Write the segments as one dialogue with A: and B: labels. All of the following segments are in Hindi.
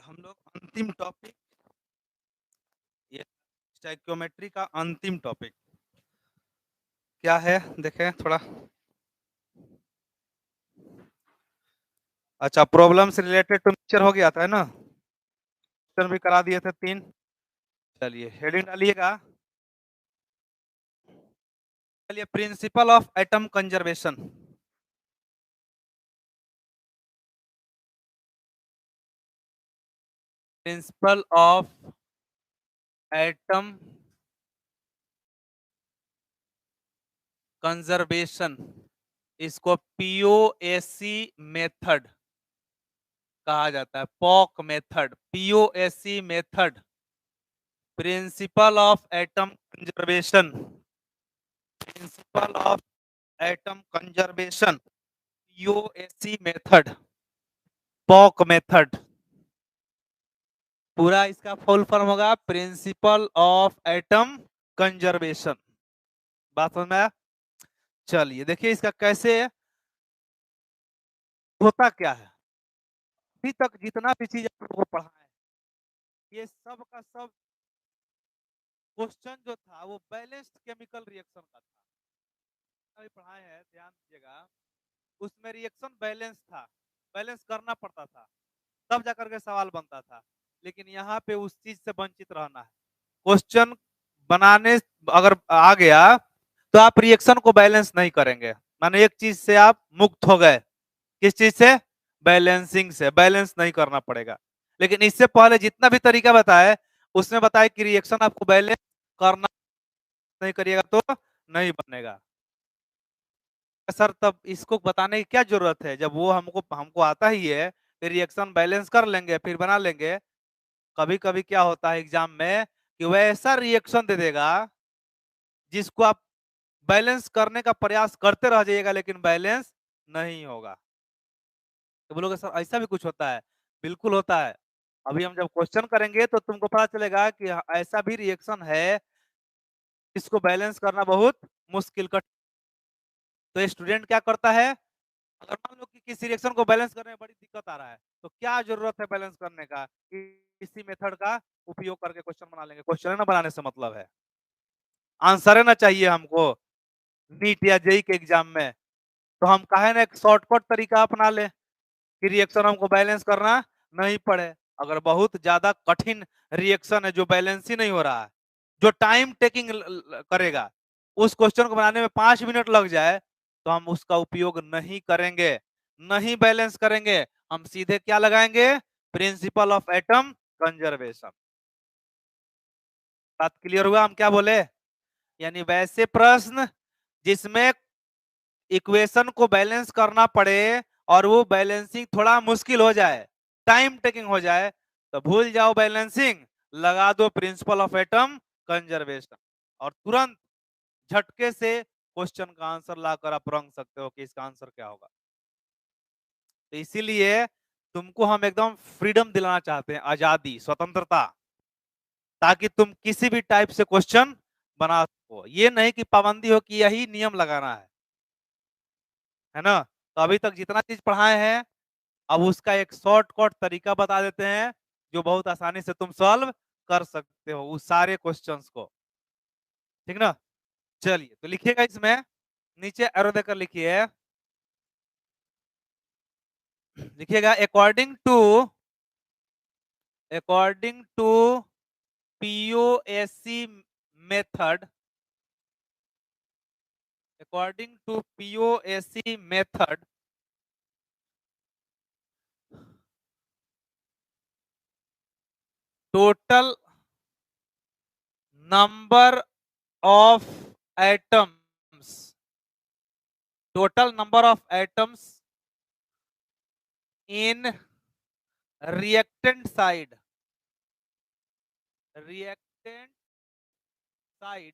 A: हम लोग अंतिम टॉपिक, ये स्टोइकियोमेट्री का अंतिम टॉपिक क्या है देखें थोड़ा। अच्छा, प्रॉब्लम से रिलेटेड तो मिक्सचर हो गया था है ना, मिक्सचर भी करा दिए थे 3। चलिए हेडिंग डालिएगा। चलिए, principle of atom conservation. Principle of atom conservation, इसको पीओएसी मेथड कहा जाता है। Pock method, POAC method, principle of atom conservation, principle of atom conservation, POAC method, pock method. पूरा इसका फुल फॉर्म होगा प्रिंसिपल ऑफ एटम कंजर्वेशन। बात समझ में आया? चलिए देखिए इसका कैसे होता क्या है। अभी तक जितना भी चीज आप लोगों को पढ़ा है, ये सब का सब क्वेश्चन जो था वो बैलेंस्ड केमिकल रिएक्शन का था। अभी पढ़ाए हैं, ध्यान दीजिएगा। उसमें रिएक्शन बैलेंस था, बैलेंस करना पड़ता था, तब जाकर के सवाल बनता था। लेकिन यहाँ पे उस चीज से वंचित रहना है। क्वेश्चन बनाने अगर आ गया तो आप रिएक्शन को बैलेंस नहीं करेंगे, माने एक चीज से आप मुक्त हो गए। किस चीज से? बैलेंसिंग से। बैलेंस नहीं करना पड़ेगा। लेकिन इससे पहले जितना भी तरीका बताए, उसमें बताया कि रिएक्शन आपको बैलेंस करना, नहीं करिएगा तो नहीं बनेगा। सर तब इसको बताने की क्या जरूरत है, जब वो हमको हमको आता ही है, फिर रिएक्शन बैलेंस कर लेंगे फिर बना लेंगे। कभी कभी क्या होता है एग्जाम में कि वह ऐसा रिएक्शन दे देगा जिसको आप बैलेंस करने का प्रयास करते रह जाइएगा लेकिन बैलेंस नहीं होगा। तो बोलोगे सर ऐसा भी कुछ होता है? बिल्कुल होता है। अभी हम जब क्वेश्चन करेंगे तो तुमको पता चलेगा कि ऐसा भी रिएक्शन है जिसको बैलेंस करना बहुत मुश्किल। तो स्टूडेंट क्या करता है, अगर मान लो कि किसी रिएक्शन को बैलेंस करने में बड़ी दिक्कत आ रहा है तो क्या जरूरत है बैलेंस करने का, इसी मेथड का उपयोग करके क्वेश्चन बना लेंगे। क्वेश्चन ना बनाने से मतलब है, आंसर है ना चाहिए हमको नीट या जेई के एग्जाम में। तो हम कहे ना एक शॉर्टकट तरीका अपना ले कि रिएक्शन हमको बैलेंस करना नहीं पड़े। अगर बहुत ज्यादा कठिन रिएक्शन है जो बैलेंस ही नहीं हो रहा है, जो टाइम टेकिंग करेगा, उस क्वेश्चन को बनाने में 5 मिनट लग जाए, तो हम उसका उपयोग नहीं करेंगे, नहीं बैलेंस करेंगे। हम सीधे क्या लगाएंगे? Principle of atom conservation. बात क्लियर हुआ? हम क्या बोले? यानी वैसे प्रश्न जिसमें इक्वेशन को बैलेंस करना पड़े और वो बैलेंसिंग थोड़ा मुश्किल हो जाए, टाइम टेकिंग हो जाए, तो भूल जाओ बैलेंसिंग, लगा दो प्रिंसिपल ऑफ एटम कंजर्वेशन और तुरंत झटके से क्वेश्चन का आंसर लाकर आप रंग सकते हो कि इसका आंसर क्या होगा। तो इसीलिए तुमको हम एकदम फ्रीडम दिलाना चाहते हैं, आजादी, स्वतंत्रता, ताकि तुम किसी भी टाइप से क्वेश्चन बना सको। ये नहीं कि पाबंदी हो कि यही नियम लगाना है ना। तो अभी तक जितना चीज पढ़ाए हैं, अब उसका एक शॉर्टकट तरीका बता देते हैं जो बहुत आसानी से तुम सॉल्व कर सकते हो उस सारे क्वेश्चंस को। ठीक ना? चलिए तो लिखिएगा इसमें, नीचे एरो देकर लिखिए, लिखिएगा according to POAC method, according to POAC method, total number of atoms, total number of atoms in reactant side, reactant side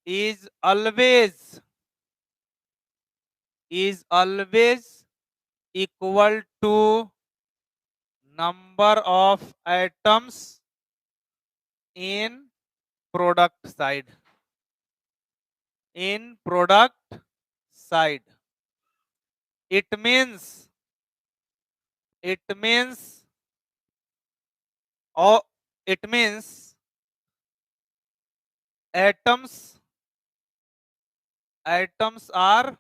A: is always equal to number of atoms in product side, in product side. It means it means और it means atoms are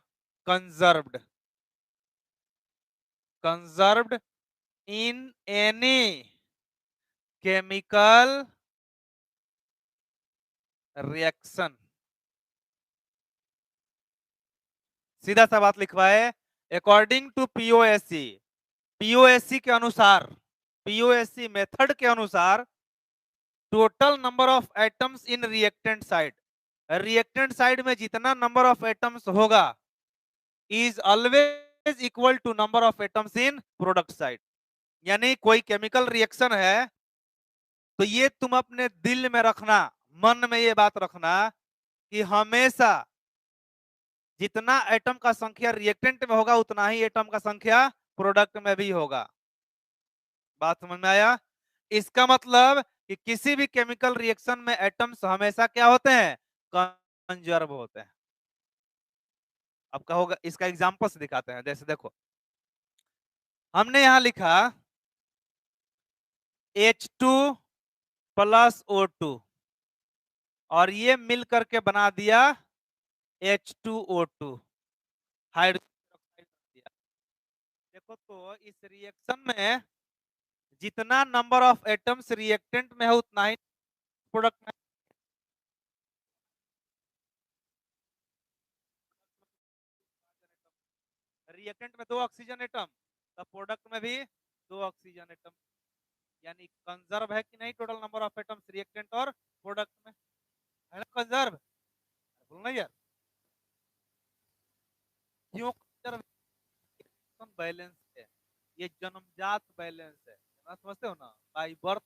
A: conserved in any chemical reaction. सीधा सा बात लिखवाए, अकॉर्डिंग टू पीओएससी के अनुसार, पीओएससी मेथड के अनुसार total number of atoms in reactant side में जितना नंबर ऑफ एटम्स होगा is always equal to number of atoms in product side. यानी कोई केमिकल रिएक्शन है तो ये तुम अपने दिल में रखना, मन में ये बात रखना कि हमेशा जितना एटम का संख्या रिएक्टेंट में होगा उतना ही एटम का संख्या प्रोडक्ट में भी होगा। बात समझ में आया? इसका मतलब कि किसी भी केमिकल रिएक्शन में एटम्स हमेशा क्या होते हैं? कंजर्व होते हैं। अब कहोगे, इसका एग्जांपल से दिखाते हैं। जैसे देखो, हमने यहां लिखा H2 प्लस O2 और ये मिल करके बना दिया H2O2 हाइड्रोजन। देखो तो इस रिएक्शन में जितना नंबर ऑफ एटम्स रिएक्टेंट में है उतना ही प्रोडक्ट में। रिएक्टेंट में 2 ऑक्सीजन एटम, तो प्रोडक्ट में भी 2 ऑक्सीजन एटम। यानी कंजर्व है कि नहीं total number of atoms reactant और प्रोडक्ट में? है ना कंजर्व? बोलना यार, क्यों कंजर्व? बैलेंस है, ये जन्मजात बैलेंस है ना, समझते हो ना? बाई बर्थ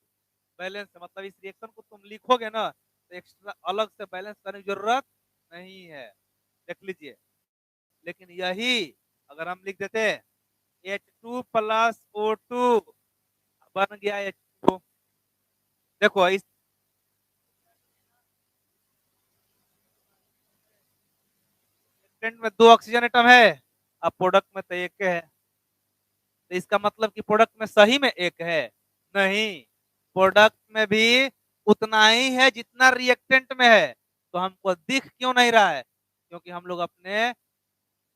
A: बैलेंस है। मतलब इस रिएक्शन को तुम लिखोगे ना तो एक्स्ट्रा अलग से बैलेंस करने की जरूरत नहीं है। देख लीजिए, लेकिन यही अगर हम लिख देते H2 प्लस O2 बन गया H2। देखो इस में 2 ऑक्सीजन एटम है, अब प्रोडक्ट में तो एक है, तो इसका मतलब कि प्रोडक्ट में सही में एक है? नहीं, प्रोडक्ट में भी उतना ही है जितना रिएक्टेंट में है। तो हमको दिख क्यों नहीं रहा है? क्योंकि हम लोग अपने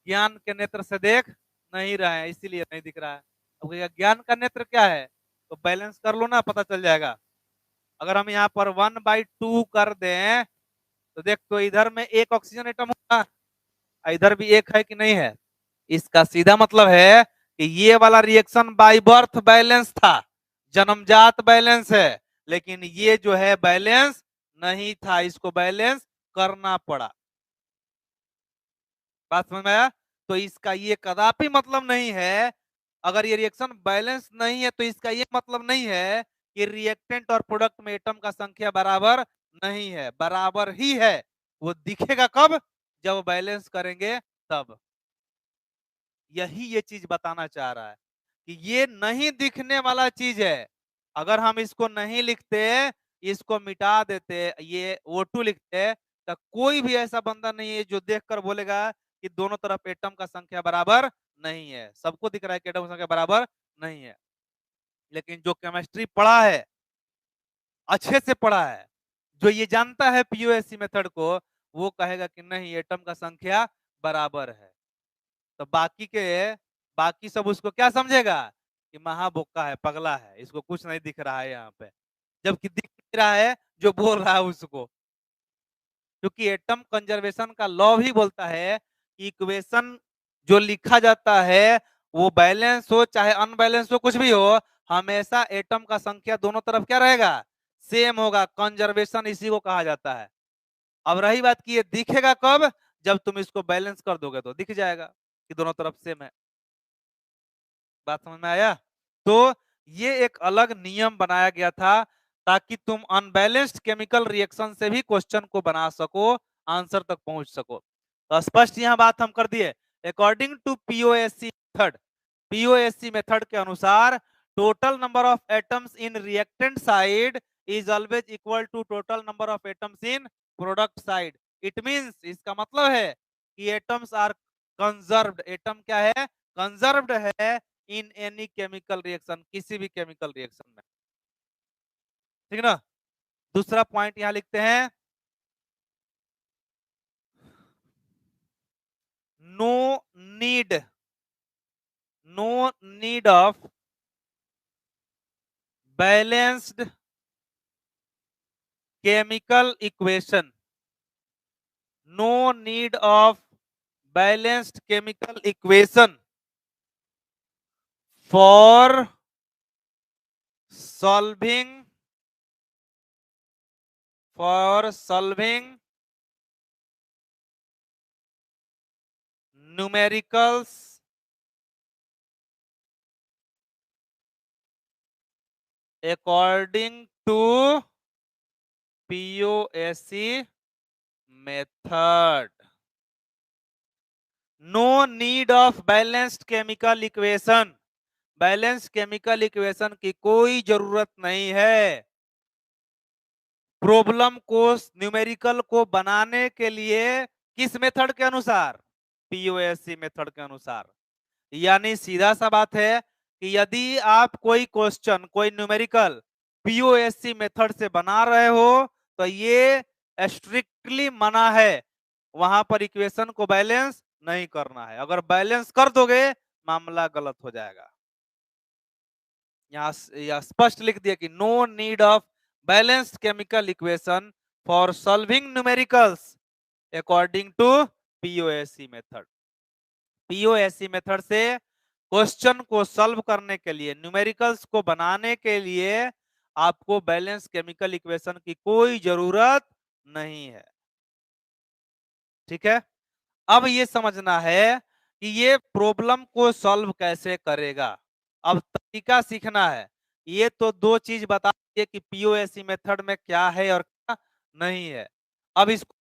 A: ज्ञान के नेत्र से देख नहीं रहे हैं, इसीलिए नहीं दिख रहा है। अब ज्ञान का नेत्र क्या है? तो बैलेंस कर लो ना, पता चल जाएगा। अगर हम यहाँ पर 1/2 कर दें तो देख, तो इधर में एक ऑक्सीजन एटम होगा, इधर भी एक है कि नहीं है? इसका सीधा मतलब है कि ये वाला रिएक्शन बाय बर्थ बैलेंस था, जन्मजात बैलेंस है, लेकिन ये जो है बैलेंस नहीं था, इसको बैलेंस करना पड़ा। बात समझ में आया? तो इसका ये कदापि मतलब नहीं है, अगर ये रिएक्शन बैलेंस नहीं है तो इसका ये मतलब नहीं है कि रिएक्टेंट और प्रोडक्ट में एटम का संख्या बराबर नहीं है, बराबर ही है। वो दिखेगा कब? जब बैलेंस करेंगे तब। यही ये चीज बताना चाह रहा है कि ये नहीं दिखने वाला चीज है। अगर हम इसको नहीं लिखते, इसको मिटा देते, ये O2 लिखते, तो कोई भी ऐसा बंदा नहीं है जो देखकर बोलेगा कि दोनों तरफ एटम का संख्या बराबर नहीं है। सबको दिख रहा है कि एटम की संख्या बराबर नहीं है। लेकिन जो केमिस्ट्री पढ़ा है, अच्छे से पढ़ा है, जो ये जानता है पीओएससी मेथड को, वो कहेगा कि नहीं, एटम का संख्या बराबर है। तो बाकी सब उसको क्या समझेगा कि महाबोका है, पगला है, इसको कुछ नहीं दिख रहा है यहाँ पे, जबकि दिख नहीं रहा है जो बोल रहा है उसको। क्योंकि एटम कंजर्वेशन का लॉ भी बोलता है कि इक्वेशन जो लिखा जाता है वो बैलेंस हो चाहे अनबैलेंस हो, कुछ भी हो, हमेशा एटम का संख्या दोनों तरफ क्या रहेगा? सेम होगा। कंजर्वेशन इसी को कहा जाता है। अब रही बात कि ये दिखेगा कब? जब तुम इसको बैलेंस कर दोगे तो दिख जाएगा कि दोनों तरफ सेम है। बात समझ में आया? तो ये एक अलग नियम बनाया गया था ताकि तुम अनबैलेंस्ड केमिकल रिएक्शन से भी क्वेश्चन को बना सको, आंसर तक पहुंच सको। तो स्पष्ट यहां बात हम कर दिए। अकॉर्डिंग टू पीओएससी मेथड के अनुसार total number of atoms in reactant side is always equal to total number of atoms in product side. It means, इसका मतलब है कि एटम्स आर कंजर्व्ड। एटम क्या है? कंजर्व्ड है इन एनी केमिकल रिएक्शन, किसी भी केमिकल रिएक्शन में, ठीक है ना। दूसरा पॉइंट यहां लिखते हैं, no need, no need of balanced chemical equation, no need of balanced chemical equation for solving numericals according to POSC method. No need of balanced chemical equation, balance chemical equation की कोई जरूरत नहीं है प्रॉब्लम को, न्यूमेरिकल को बनाने के लिए, किस मेथड के अनुसार, पीओएससी मेथड के अनुसार। यानी सीधा सा बात है कि यदि आप कोई क्वेश्चन, कोई न्यूमेरिकल पीओएससी मेथड से बना रहे हो तो ये स्ट्रिक्टली मना है, वहां पर इक्वेशन को बैलेंस नहीं करना है। अगर बैलेंस कर दोगे मामला गलत हो जाएगा। यहाँ स्पष्ट लिख दिया कि no need of balanced chemical equation for solving numericals according to POSC method. POSC method से क्वेश्चन को सॉल्व करने के लिए, न्यूमेरिकल्स को बनाने के लिए आपको बैलेंस केमिकल इक्वेशन की कोई जरूरत नहीं है, ठीक है। अब ये समझना है कि ये प्रॉब्लम को सॉल्व कैसे करेगा, अब तरीका सीखना है। ये तो दो चीज बता दिए कि पीओएससी मेथड में क्या है और क्या नहीं है। अब इसको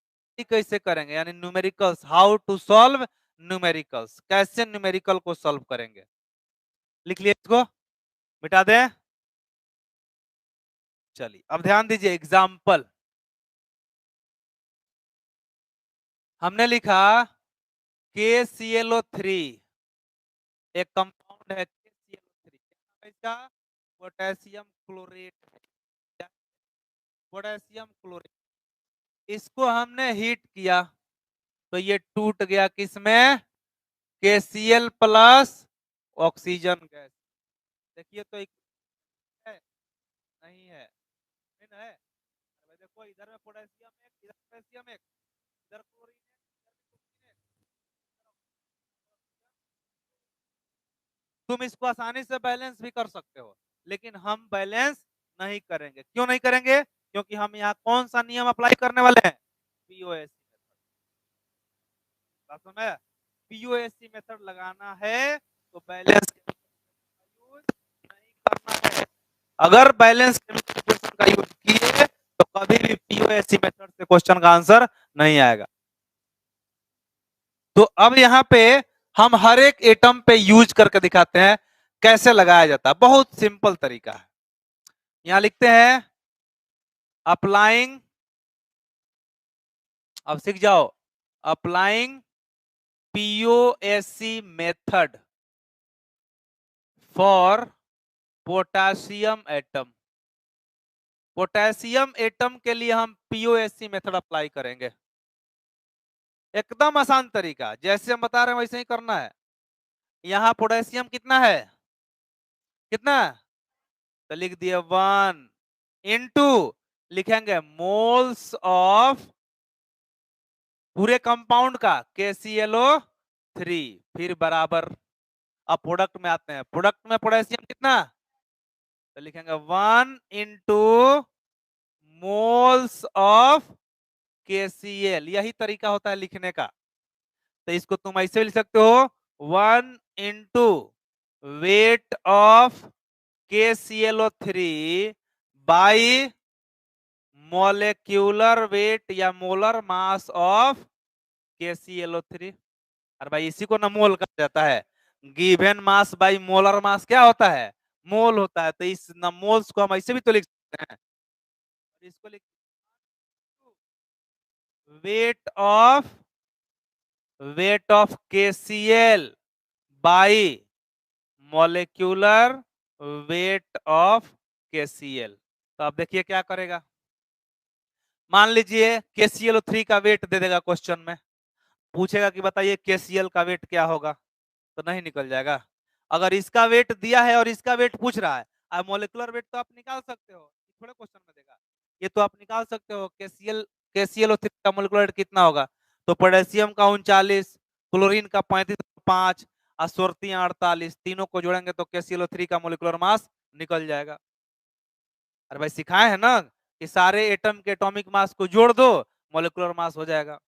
A: कैसे करेंगे, यानी numericals, how to solve numericals, कैसे न्यूमेरिकल को सॉल्व करेंगे। लिख लिए इसको, मिटा दें। चलिए अब ध्यान दीजिए, एग्जाम्पल हमने लिखा KClO3 एक कंपाउंड है, KClO3 इसका पोटेशियम क्लोरेट, पोटेशियम क्लोरेट, इसको हमने हीट किया तो ये टूट गया किसमें, KCl प्लस ऑक्सीजन गैस। देखिए तो एक है, नहीं है, नहीं है। देखो इधर में पोटेशियम एक, इधर पोटेशियम एक, इधर क्लोरीन एक, तुम इसको आसानी से बैलेंस भी कर सकते हो, लेकिन हम बैलेंस नहीं करेंगे। क्यों नहीं करेंगे, क्योंकि हम यहाँ कौन सा नियम अप्लाई करने वाले हैं, पीओएससी मेथड। पीओएससी मेथड लगाना है तो बैलेंस यूज नहीं करना है। अगर बैलेंस इक्वेशन का यूज किए तो कभी भी पीओएससी मेथड से क्वेश्चन का आंसर नहीं आएगा। तो अब यहाँ पे हम हर एक एटम पे यूज करके दिखाते हैं कैसे लगाया जाता है, बहुत सिंपल तरीका है। यहां लिखते हैं अप्लाइंग, अब सीख जाओ, applying POSC method for potassium atom. Potassium atom के लिए हम पीओएससी मेथड अप्लाई करेंगे। एकदम आसान तरीका, जैसे हम बता रहे हैं वैसे ही करना है। यहां पोटेशियम कितना है, कितना, तो लिख दिए 1 इंटू, लिखेंगे मोल्स ऑफ पूरे कंपाउंड का KClO3, फिर बराबर। अब प्रोडक्ट में आते हैं, प्रोडक्ट में पोटेशियम कितना, तो लिखेंगे 1 इंटू मोल्स ऑफ KCl, यही तरीका होता है लिखने का। तो इसको तुम ऐसे लिख सकते हो 1 into weight of KClO3 by molecular weight या मोलर मास ऑफ KClO3। और भाई इसी को ना मोल कहा जाता है, given mass by molar mass क्या होता है, मोल होता है। तो इस न मोल्स को हम ऐसे भी तो लिख सकते हैं, इसको लिख weight of KCl by molecular weight of KCl। तो अब देखिए क्या करेगा। मान लीजिए KClO3 का वेट दे देगा क्वेश्चन में, पूछेगा कि बताइए KCl का वेट क्या होगा, तो नहीं निकल जाएगा। अगर इसका वेट दिया है और इसका वेट पूछ रहा है, अब मॉलिक्यूलर वेट तो आप निकाल सकते हो, थोड़े क्वेश्चन में देगा, ये तो आप निकाल सकते हो। KClO3 का मॉलिक्यूलर वेट कितना होगा, तो पोटेशियम का 39, क्लोरीन का 35.5, अस्वर्तियां 48, तीनों को जोड़ेंगे तो KClO3 का मॉलिक्यूलर मास निकल जाएगा। अरे भाई सिखाए हैं ना कि सारे एटम के एटॉमिक मास को जोड़ दो, मॉलिक्यूलर मास हो जाएगा।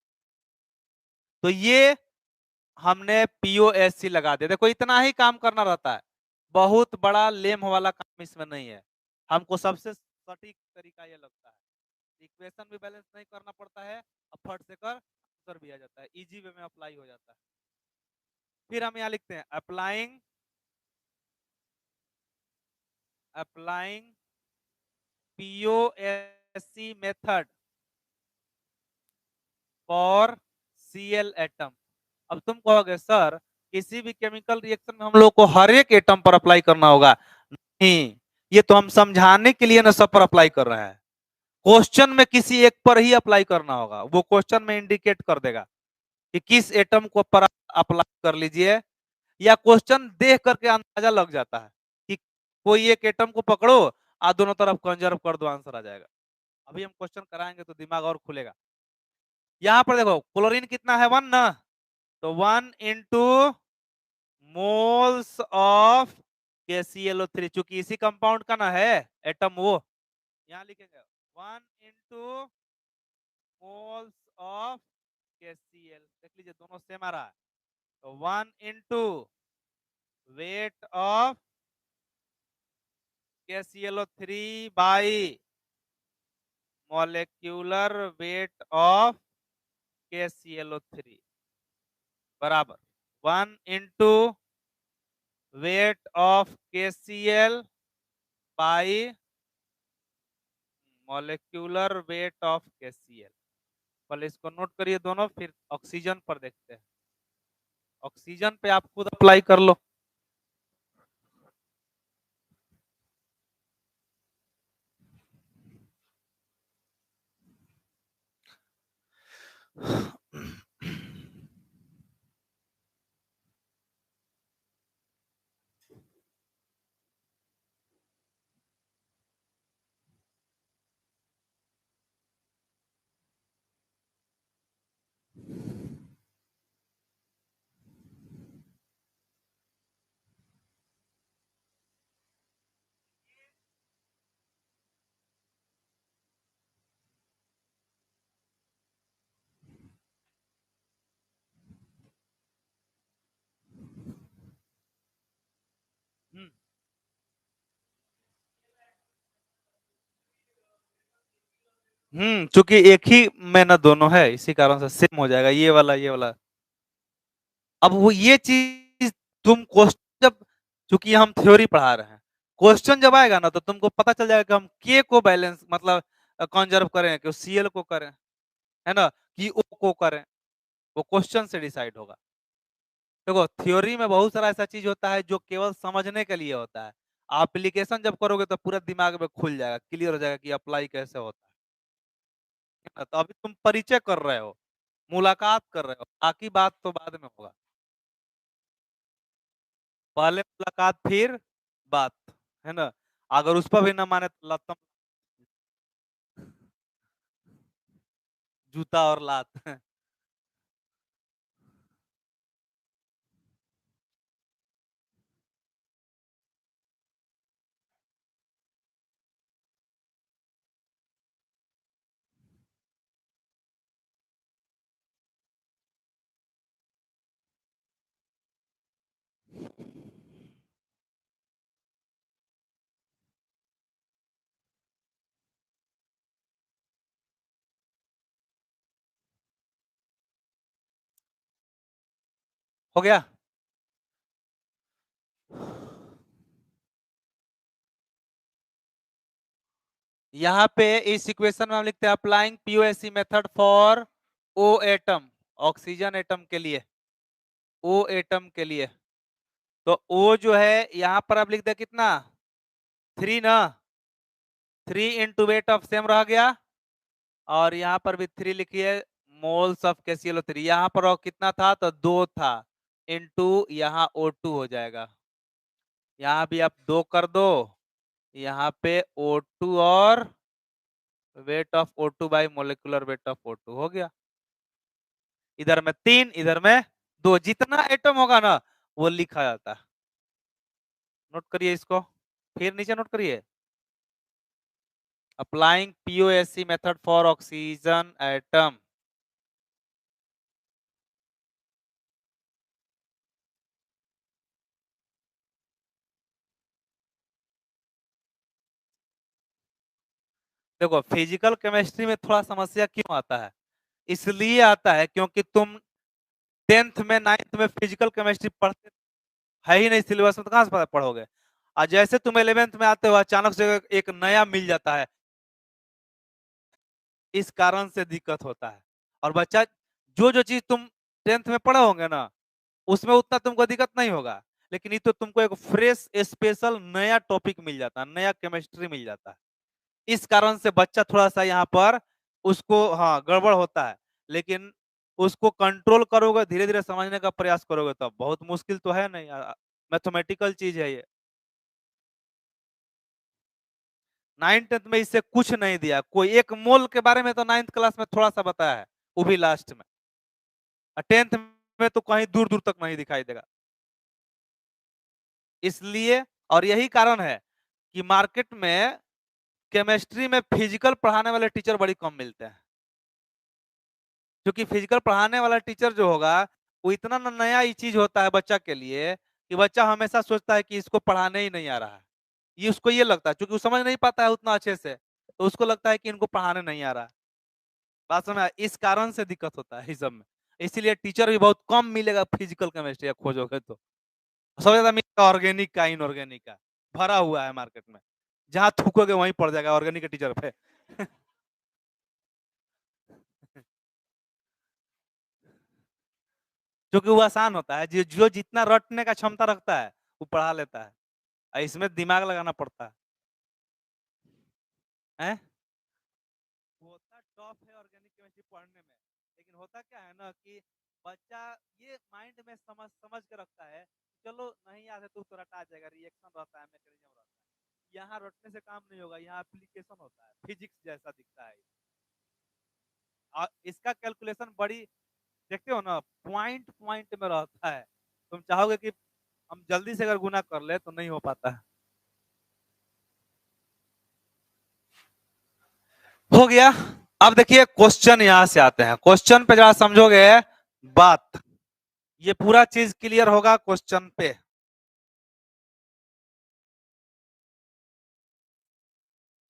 A: तो ये हमने POSC लगा दिया। देखो इतना ही काम करना रहता है, बहुत बड़ा लेम वाला काम इसमें नहीं है। हमको सबसे सटीक तरीका ये लगता है, इक्वेशन भी बैलेंस नहीं करना पड़ता है, और फट से कर आंसर भी आ जाता है, इजी वे में अप्लाई हो जाता है। फिर हम यहाँ लिखते हैं applying POSC method for Cl atom. अब तुम कहोगे सर किसी भी केमिकल रिएक्शन में हम लोग को हर एक एटम पर अप्लाई करना होगा, नहीं, ये तो हम समझाने के लिए ना सब पर अप्लाई कर रहे हैं। क्वेश्चन में किसी एक पर ही अप्लाई करना होगा, वो क्वेश्चन में इंडिकेट कर देगा कि किस एटम को पर अप्लाई कर लीजिए, या क्वेश्चन देख करके अंदाजा लग जाता है कि कोई एक एटम को पकड़ो और दोनों तरफ कंजर्व कर दो, आंसर आ जाएगा। अभी हम क्वेश्चन कराएंगे तो दिमाग और खुलेगा। यहां पर देखो क्लोरीन कितना है, 1 ना, तो 1 इंटू मोल्स ऑफ KClO3, चूंकि इसी कंपाउंड का ना है एटम, वो यहां लिखेंगे 1 इंटू मोल्स ऑफ KCl। देख लीजिए दोनों सेम आ रहा है, तो 1 into weight of KClO3 by molecular weight of KClO3 बराबर 1 into weight of KCl by molecular weight of KCl। पहले इसको नोट करिए दोनों, फिर ऑक्सीजन पर देखते हैं। ऑक्सीजन पे आप खुद अप्लाई कर लो। चूंकि एक ही में ना दोनों है, इसी कारण से सेम हो जाएगा, ये वाला ये वाला। अब वो ये चीज तुम क्वेश्चन जब, चूंकि हम थ्योरी पढ़ा रहे हैं, क्वेश्चन जब आएगा ना तो तुमको पता चल जाएगा कि हम के को बैलेंस मतलब कंजर्व करें कि Cl को करें, है ना, कि O को करें, वो क्वेश्चन से डिसाइड होगा। देखो थ्योरी में बहुत सारा ऐसा चीज होता है जो केवल समझने के लिए होता है, एप्लीकेशन जब करोगे तो पूरा दिमाग में खुल जाएगा, क्लियर हो जाएगा कि अप्लाई कैसे होता है ना। तो अभी तुम परिचय कर रहे हो, मुलाकात कर रहे हो, बाकी बात तो बाद में होगा। पहले मुलाकात फिर बात, है ना। अगर उस पर भी ना माने तो लतम, जूता और लात। हो गया। यहाँ पे इस इक्वेशन में हम लिखते हैं applying POSC method for O atom, oxygen atom के लिए, O एटम के लिए। तो O जो है यहां पर आप लिख दे कितना 3 ना, 3 इंटू वेट ऑफ सेम रह गया, और यहाँ पर भी 3 लिखिए, मोल्स ऑफ KClO3 यहाँ पर और कितना था तो 2 था, इंटू यहाँ O2 हो जाएगा, यहाँ भी आप 2 कर दो, यहाँ पे O2 और weight of O2 by molecular weight of O2 हो गया। इधर में 3, इधर में 2, जितना एटम होगा ना वो लिखा जाता है। नोट करिए इसको, फिर नीचे नोट करिए, applying POSC method for oxygen atom. देखो फिजिकल केमिस्ट्री में थोड़ा समस्या क्यों आता है, इसलिए आता है क्योंकि तुम 10th में 9th में फिजिकल केमिस्ट्री पढ़ते है ही नहीं सिलेबस में, तो कहां से पढ़ोगे। और जैसे तुम 11th में आते हो अचानक से एक नया मिल जाता है, इस कारण से दिक्कत होता है। और बच्चा जो जो चीज तुम 10th में पढ़े होंगे ना उसमें उतना तुमको दिक्कत नहीं होगा, लेकिन ये तो तुमको एक फ्रेश स्पेशल नया टॉपिक मिल जाता है, नया केमिस्ट्री मिल जाता है, इस कारण से बच्चा थोड़ा सा यहाँ पर उसको हाँ गड़बड़ होता है। लेकिन उसको कंट्रोल करोगे, धीरे धीरे समझने का प्रयास करोगे तो बहुत मुश्किल तो है नहीं, मैथमेटिकल चीज है ये। 9th में इससे कुछ नहीं दिया, कोई एक मोल के बारे में तो 9th क्लास में थोड़ा सा बताया है, वो भी लास्ट में। 10th में तो कहीं दूर दूर तक नहीं दिखाई देगा। इसलिए और यही कारण है कि मार्केट में केमिस्ट्री में फिजिकल पढ़ाने वाले टीचर बड़ी कम मिलते हैं, क्योंकि फिजिकल पढ़ाने वाला टीचर जो होगा वो इतना नया ही चीज होता है बच्चा के लिए कि बच्चा हमेशा सोचता है कि इसको पढ़ाने ही नहीं आ रहा है, ये उसको ये लगता है, क्योंकि वो समझ नहीं पाता है उतना अच्छे से, तो उसको लगता है कि इनको पढ़ाने नहीं आ रहा है। बात समझ, इस कारण से दिक्कत होता है इस सब में। इसीलिए टीचर भी बहुत कम मिलेगा फिजिकल केमिस्ट्री खोजोगे तो, सबसे ज्यादा मिलेगा ऑर्गेनिक का, इनऑर्गेनिक का भरा हुआ है मार्केट में, जहां थूकोगे वहीं पड़ जाएगा ऑर्गेनिक के टीचर पे। क्योंकि वो आसान होता है, जो जितना रटने का क्षमता रखता है वो पढ़ा लेता है, और इसमें दिमाग लगाना पड़ता है। होता टफ है ऑर्गेनिक केमिस्ट्री पढ़ने में, लेकिन होता क्या है ना कि बच्चा ये माइंड में समझ समझ के रखता है, चलो नहीं आता तो रटा जाएगा, रिएक्शन रहता है, मैकेनिज्म रहता है, यहाँ रटने से काम नहीं होगा, यहाँ एप्लीकेशन होता है, फिजिक्स जैसा दिखता है। और इसका कैलकुलेशन बड़ी देखते हो ना, पॉइंट पॉइंट में रहता है, तुम चाहोगे कि हम जल्दी से अगर गुना कर ले तो नहीं हो पाता है। हो गया। अब देखिए क्वेश्चन यहां से आते हैं, क्वेश्चन पे जरा समझोगे बात, ये पूरा चीज क्लियर होगा क्वेश्चन पे।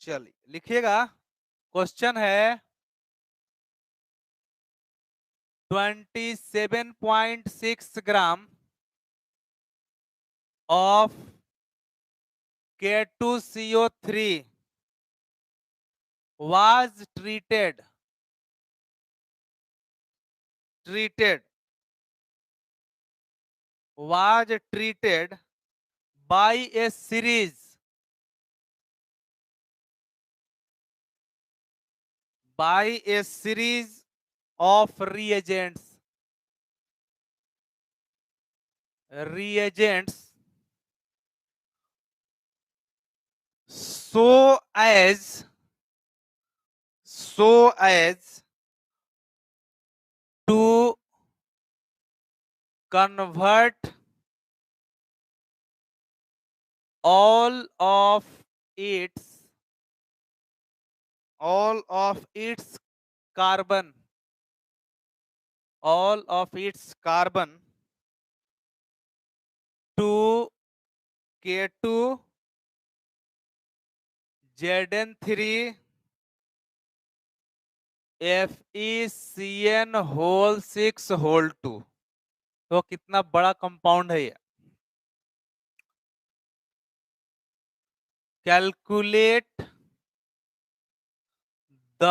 A: चलिए लिखिएगा, क्वेश्चन है 27.6 gram of K2CO3 was treated was treated by a series of reagents so as to convert all of its carbon to K2 Zn3 FeCN whole 6 whole 2। तो कितना बड़ा कंपाउंड है ये, calculate the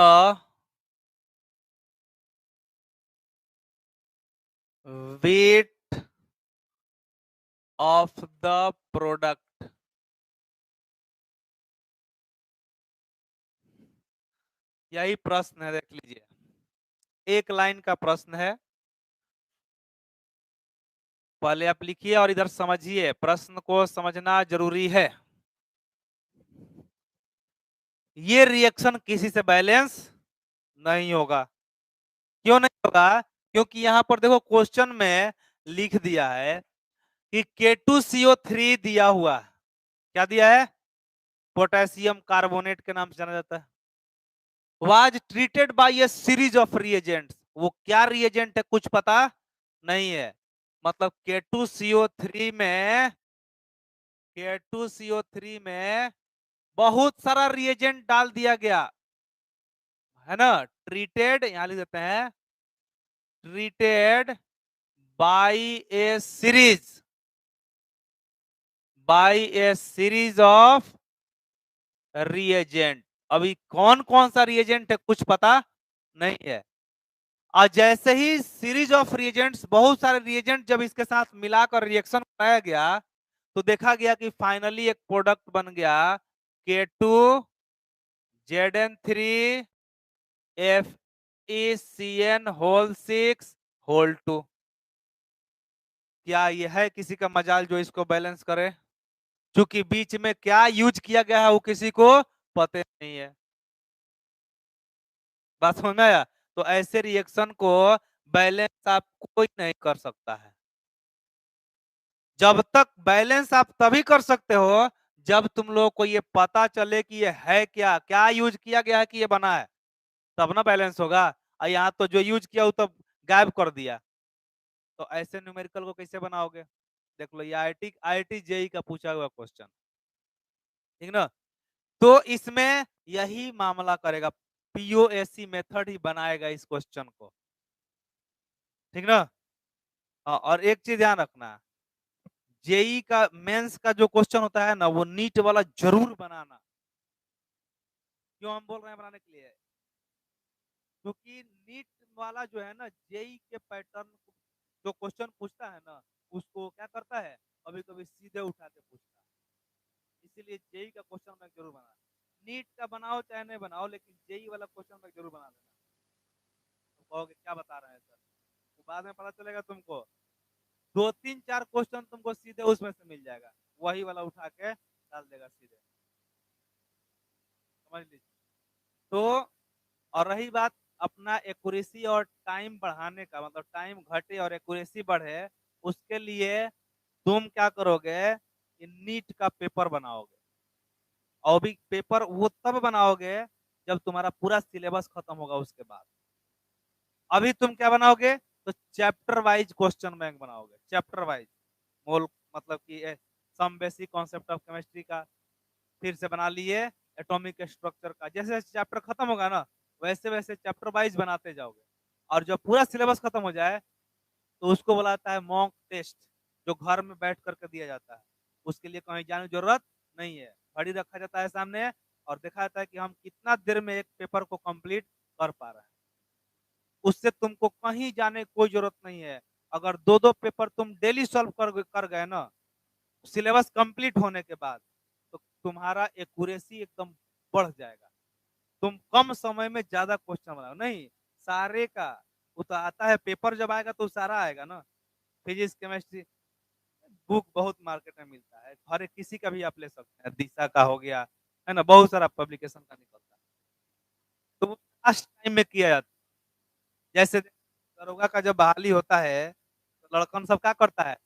A: weight of the product. यही प्रश्न है, देख लीजिए, एक लाइन का प्रश्न है। पहले आप लिखिए और इधर समझिए, प्रश्न को समझना जरूरी है। ये रिएक्शन किसी से बैलेंस नहीं होगा। क्यों नहीं होगा? क्योंकि यहां पर देखो क्वेश्चन में लिख दिया है कि K2CO3 दिया हुआ है। क्या दिया है? पोटेशियम कार्बोनेट के नाम से जाना जाता है। Was treated by A series of reagents. वो क्या रिएजेंट है कुछ पता नहीं है। मतलब K2CO3 में K2CO3 में बहुत सारा रिएजेंट डाल दिया गया है ना। ट्रीटेड यहां लिख देते हैं, treated by A series of reagent. अभी कौन कौन सा रिएजेंट है कुछ पता नहीं है। और जैसे ही सीरीज ऑफ रिएजेंट्स, बहुत सारे रिएजेंट जब इसके साथ मिलाकर रिएक्शन कराया गया तो देखा गया कि फाइनली एक प्रोडक्ट बन गया K2ZN3FeCN6 क्या यह है किसी का मजाल जो इसको बैलेंस करे? क्योंकि बीच में क्या यूज किया गया है वो किसी को पता नहीं है। बात समझ में आया? तो ऐसे रिएक्शन को बैलेंस आप कोई नहीं कर सकता है। जब तक बैलेंस आप तभी कर सकते हो जब तुम लोगों को ये पता चले कि ये है क्या, क्या यूज किया गया है कि ये बना है, तब ना बैलेंस होगा। और यहाँ तो जो यूज किया वो तो गायब कर दिया। तो ऐसे न्यूमेरिकल को कैसे बनाओगे? देख लो, ये आईआईटी जेई का पूछा हुआ क्वेश्चन, ठीक ना। तो इसमें यही मामला करेगा, पीओएससी मेथड ही बनाएगा इस क्वेश्चन को, ठीक ना। हाँ, और एक चीज ध्यान रखना, जेई का मेंस का जो क्वेश्चन होता है ना वो नीट वाला जरूर बनाना। क्यों हम बोल रहे हैं बनाने के लिए? क्योंकि नीट वाला जो है ना जेई के पैटर्न जो क्वेश्चन पूछता है ना उसको क्या करता है, कभी कभी सीधे उठा के पूछता है। इसीलिए जेई का क्वेश्चन बैंक जरूर बनाना। नीट का बनाओ चाहे नहीं बनाओ, लेकिन जेई वाला क्वेश्चन बैंक जरूर बना देना। तुम कहोगे क्या बता रहे हैं सर, तो बाद में पता चलेगा तुमको, दो तीन चार क्वेश्चन तुमको सीधे उसमें से मिल जाएगा, वही वाला उठा के डाल देगा सीधे, समझ लीजिए। तो और रही बात अपना एक्यूरेसी और टाइम बढ़ाने का, मतलब टाइम घटे और एक्यूरेसी बढ़े, उसके लिए तुम क्या करोगे, नीट का पेपर बनाओगे। और भी पेपर वो तब बनाओगे जब तुम्हारा पूरा सिलेबस खत्म होगा उसके बाद। अभी तुम क्या बनाओगे, तो चैप्टर वाइज क्वेश्चन बैंक बनाओगे, चैप्टर वाइज। मोल मतलब कि some basic concept of chemistry का फिर से बना लिए, एटॉमिक स्ट्रक्चर का, जैसे जैसे चैप्टर खत्म होगा ना वैसे वैसे चैप्टर वाइज बनाते जाओगे। और जब पूरा सिलेबस खत्म हो जाए तो उसको बुलाता है मॉक टेस्ट, जो घर में बैठ करके दिया जाता है। उसके लिए कहीं जाने की जरूरत नहीं है, घड़ी रखा जाता है सामने और देखा जाता है कि हम कितना देर में एक पेपर को कंप्लीट कर पा रहे हैं। उससे तुमको कहीं जाने की कोई जरूरत नहीं है। अगर दो दो पेपर तुम डेली सॉल्व कर गए ना सिलेबस कंप्लीट होने के बाद, तो तुम्हारा एक्यूरेसी एकदम बढ़ जाएगा। तुम कम समय में ज्यादा क्वेश्चन बनाओ। नहीं, सारे का वो तो आता है, पेपर जब आएगा तो सारा आएगा ना। फिजिक्स केमिस्ट्री बुक बहुत मार्केट में मिलता है, हर एक किसी का भी आप ले सकते हैं, दिशा का हो गया है ना, बहुत सारा पब्लिकेशन का निकलता है। तो वो लास्ट टाइम में किया जाता है। जैसे दरोगा का जब बहाली होता है तो लड़कन सब क्या करता है,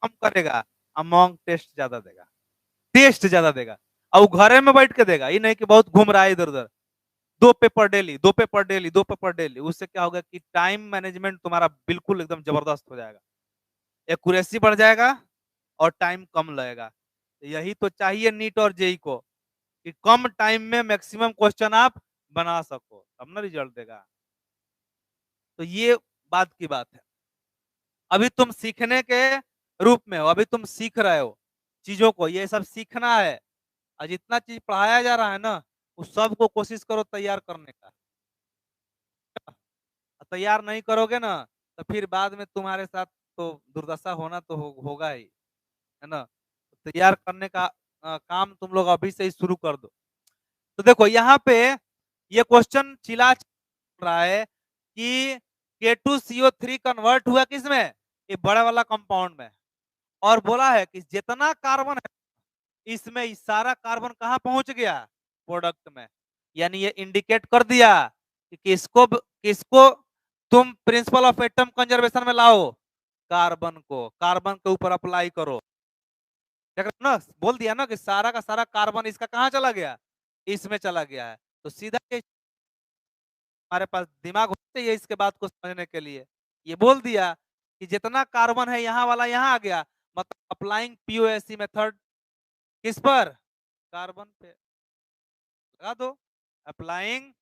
A: कम करेगा, अमॉन्ग टेस्ट ज्यादा देगा, टेस्ट ज्यादा देगा। और वो घरे में बैठ के देगा, ये नहीं कि बहुत घूम रहा है इधर उधर। दो पेपर डेली, दो पेपर डेली, दो पेपर डेली, उससे क्या होगा कि टाइम मैनेजमेंट तुम्हारा बिल्कुल एकदम जबरदस्त हो जाएगा, एक्यूरेसी बढ़ जाएगा और टाइम कम लगेगा। यही तो चाहिए नीट और जेई को, कि कम टाइम में मैक्सिमम क्वेश्चन आप बना सको, तब ना रिजल्ट देगा। तो ये बात की बात है। अभी तुम सीखने के रूप में हो, अभी तुम सीख रहे हो चीजों को, ये सब सीखना है। और जितना चीज पढ़ाया जा रहा है ना उस सबको कोशिश करो तैयार करने का। तैयार नहीं करोगे ना तो फिर बाद में तुम्हारे साथ तो दुर्दशा होना तो होगा ही। है ना। तैयार करने का काम तुम लोग अभी से ही शुरू कर दो। तो देखो यहाँ पे ये क्वेश्चन चिल्ला रहा है कि K2CO3 कन्वर्ट हुआ किसमें, ये बड़ा वाला कंपाउंड में, और बोला है कि जितना कार्बन है इसमें इस सारा कार्बन कहाँ पहुंच गया, प्रोडक्ट में। यानी ये इंडिकेट कर दिया कि किसको किसको तुम प्रिंसिपल ऑफ एटम कंजर्वेशन में लाओ, कार्बन को, कार्बन के ऊपर अप्लाई करो। ना बोल दिया ना कि सारा का सारा कार्बन इसका कहाँ चला गया, इसमें चला गया है। तो सीधा हमारे पास दिमाग होना चाहिए इसके बात को समझने के लिए। ये बोल दिया कि जितना कार्बन है यहाँ वाला यहाँ आ गया, मतलब अप्लाइंग पीओएससी मेथड किस पर, कार्बन पे लगा दो। Applying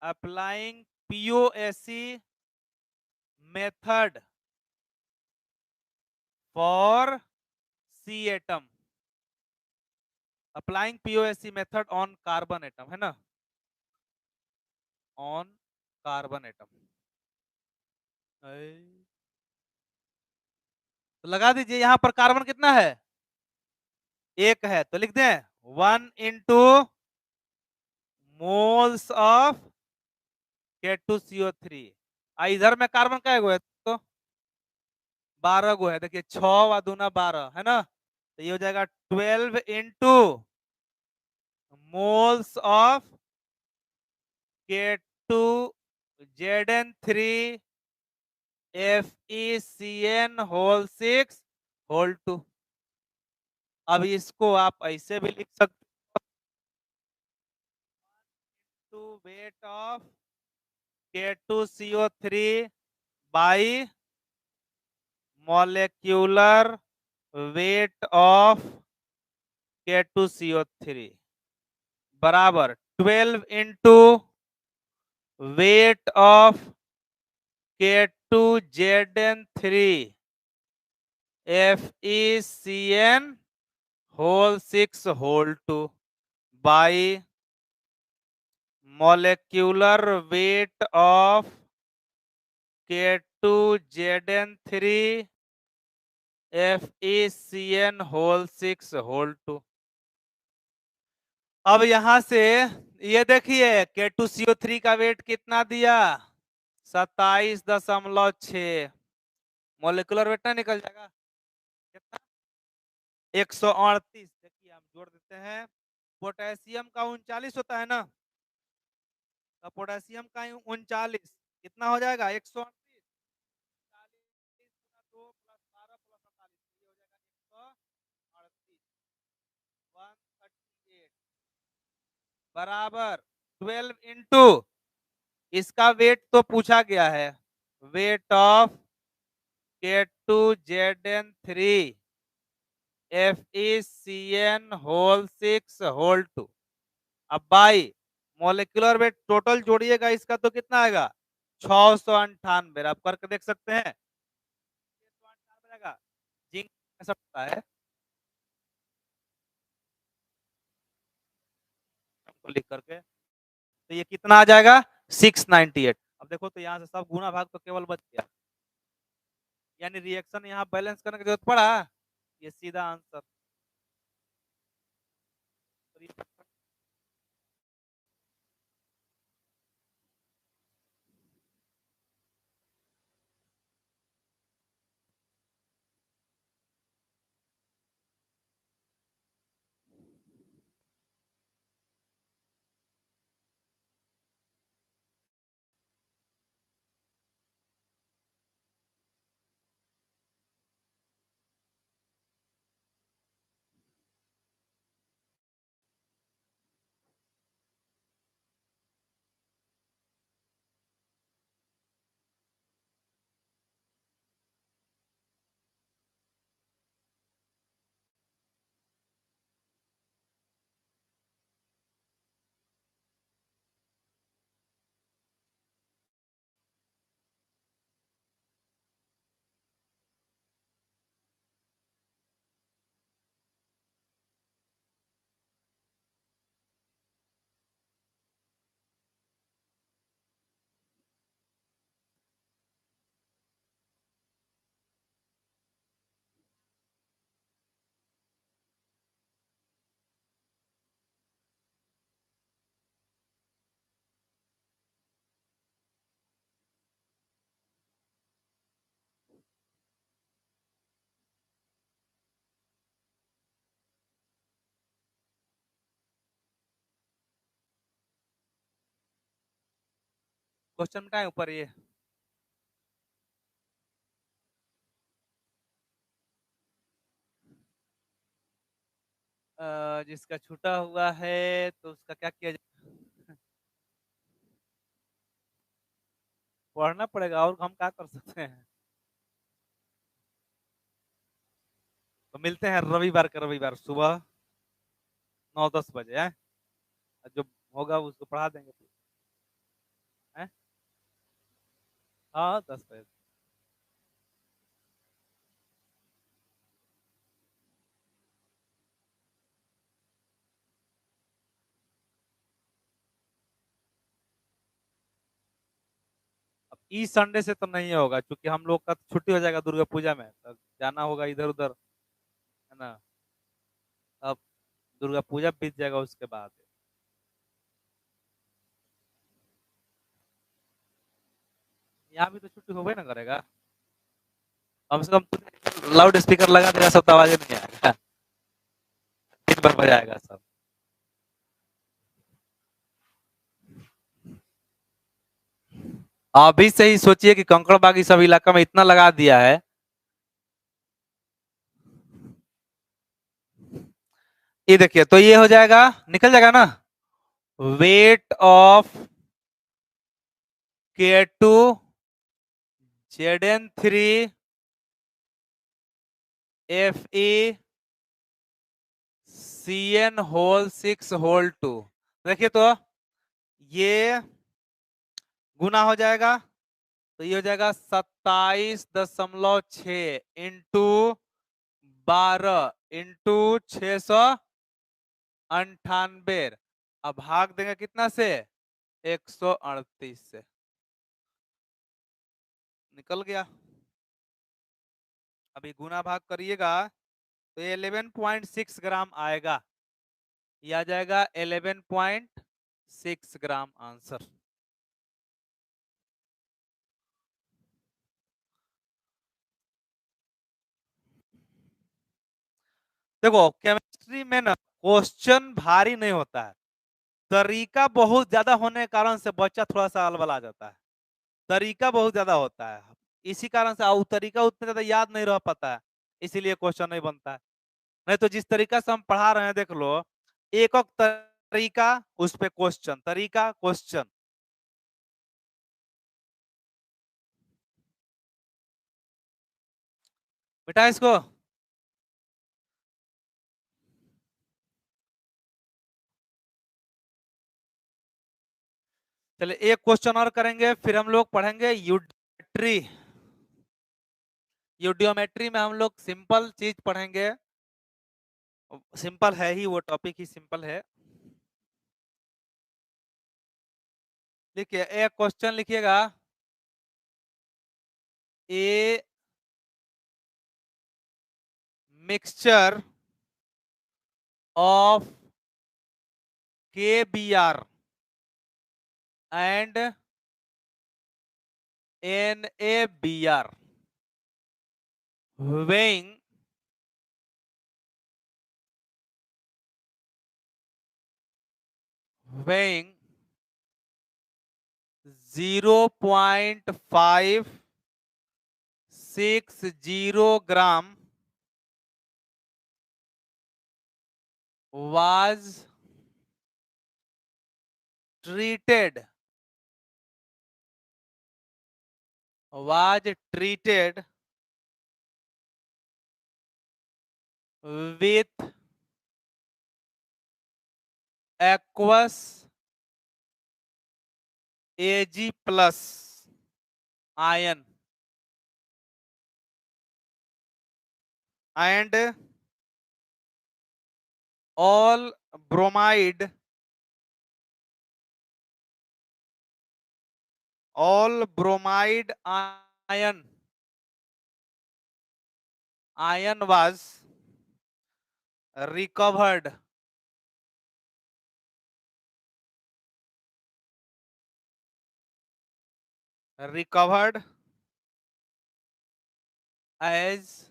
A: applying POSC method for C atom, applying POSC method on carbon atom, है ना, ऑन कार्बन एटम। तो लगा दीजिए यहाँ पर कार्बन कितना है, एक है, तो लिख दें 1 × मोल्स ऑफ K2CO3। इधर में कार्बन का गो है, तो 12 गो है। देखिए 6 व 2 12 है ना, तो ये हो जाएगा 12 × मोल्स ऑफ K2ZN3FeCN6 अब इसको आप ऐसे भी लिख सकते two weight of K2CO3 by molecular weight of K2CO3 बराबर 12 into weight of K2ZN3FeCN6 by molecular weight of K2ZN3FeCN6। अब यहां से ये देखिए K2CO3 का वेट कितना दिया, 27.6। मोलिकुलर वेट ना निकल जाएगा कितना, 138। देखिए हम जोड़ देते हैं, पोटेशियम का 39 होता है ना, तो पोटेशियम का 39 कितना हो जाएगा, 138, 2 + 12 + 48 हो जाएगा 138, 138 बराबर 12 इंटू, इसका वेट तो पूछा गया है, वेट ऑफ K2ZN3FeCN6 अब बाई मोलिकुलर वेट टोटल जोड़िएगा इसका तो कितना आएगा, 698। आप करके देख सकते हैं, जिंक ऐसा पता है लिख करके, तो ये कितना आ जाएगा 698। अब देखो तो यहाँ से सब गुना भाग तो केवल बच गया, यानी रिएक्शन यहाँ बैलेंस करने की जरूरत पड़ा, ये सीधा आंसर। क्वेश्चन मिटाएं ऊपर ये। जिसका छूटा हुआ है तो उसका क्या किया जाए? पढ़ना पड़ेगा, और हम क्या कर सकते हैं। तो मिलते हैं रविवार का रविवार सुबह 9-10 बजे है। जो होगा उसको पढ़ा देंगे। हैं? हाँ 10 बजे। अब इस संडे से तो नहीं होगा क्योंकि हम लोग का तो छुट्टी हो जाएगा दुर्गा पूजा में, तो जाना होगा इधर उधर, है ना। अब दुर्गा पूजा बीत जाएगा उसके बाद। यहाँ भी तो छुट्टी होबे ना करेगा। कम से कम लाउड स्पीकर लगा देगा सब तो आवाज नहीं आएगा। दिन भर बजाएगा सब। अभी से ही सोचिए कि कंकड़ बागी सब इलाका में इतना लगा दिया है। ये देखिए तो ये हो जाएगा, निकल जाएगा ना। Weight of K2 Zn3 Fe Cn whole 6 whole 2। देखिए तो ये गुना हो जाएगा, तो ये हो जाएगा 27.6 इंटू 12 इंटू 698। अब भाग देंगे कितना से? 138 से। निकल गया। अभी गुना भाग करिएगा तो ये 11.6 ग्राम आएगा। ये आ जाएगा 11.6 ग्राम आंसर। देखो केमिस्ट्री में ना क्वेश्चन भारी नहीं होता है, तरीका बहुत ज्यादा होने के कारण से बच्चा थोड़ा सा अलबला जाता है। तरीका बहुत ज्यादा होता है, इसी कारण से तरीका उतना ज्यादा याद नहीं रह पाता है, इसीलिए क्वेश्चन नहीं बनता है। नहीं तो जिस तरीका से हम पढ़ा रहे हैं देख लो, एक एक तरीका उस पे क्वेश्चन, तरीका क्वेश्चन। बेटा इसको चले एक क्वेश्चन और करेंगे, फिर हम लोग पढ़ेंगे यूडियोमेट्री। यूडियोमेट्री में हम लोग सिंपल चीज पढ़ेंगे। सिंपल है ही, वो टॉपिक ही सिंपल है। देखिए एक क्वेश्चन लिखिएगा, ए mixture of KBr and NaBr weighing 0.560 gram was treated with aqueous Ag plus ion and all bromide ion was recovered as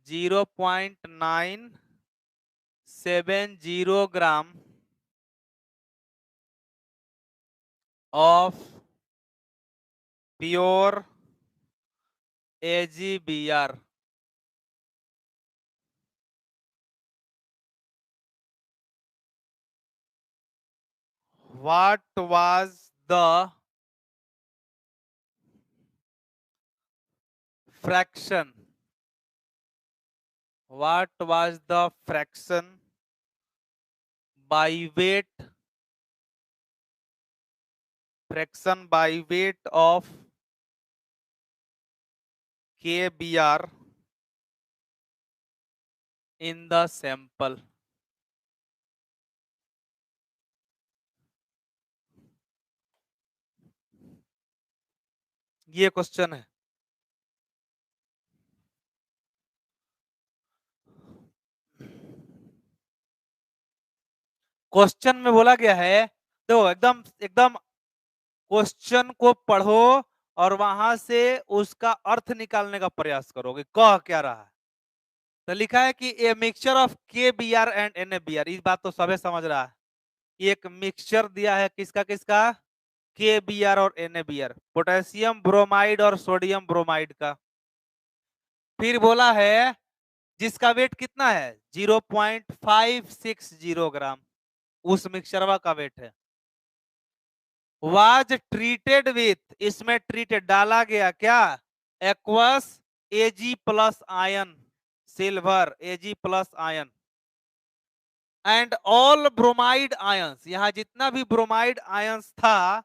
A: 0.970 gram of pure AgBr. What was the fraction? What was the fraction by weight? Fraction by weight of KBr in the sample. ये क्वेश्चन है। क्वेश्चन में बोला गया है, तो एकदम एकदम क्वेश्चन को पढ़ो और वहां से उसका अर्थ निकालने का प्रयास करोगे कह क्या रहा है। तो लिखा है कि a mixture of K B R and N A B R. इस बात तो सभी समझ रहा है। एक मिक्सचर दिया है किसका किसका, के बी आर और N A B R, potassium bromide और सोडियम ब्रोमाइड का। फिर बोला है जिसका वेट कितना है 0.560 ग्राम, उस मिक्सचरवा का वेट है। वाज ट्रीटेड विथ, इसमें ट्रीटेड डाला गया क्या, aqueous AG plus ion, silver AG plus ion, and all bromide ions, यहां जितना भी ब्रोमाइड आयंस था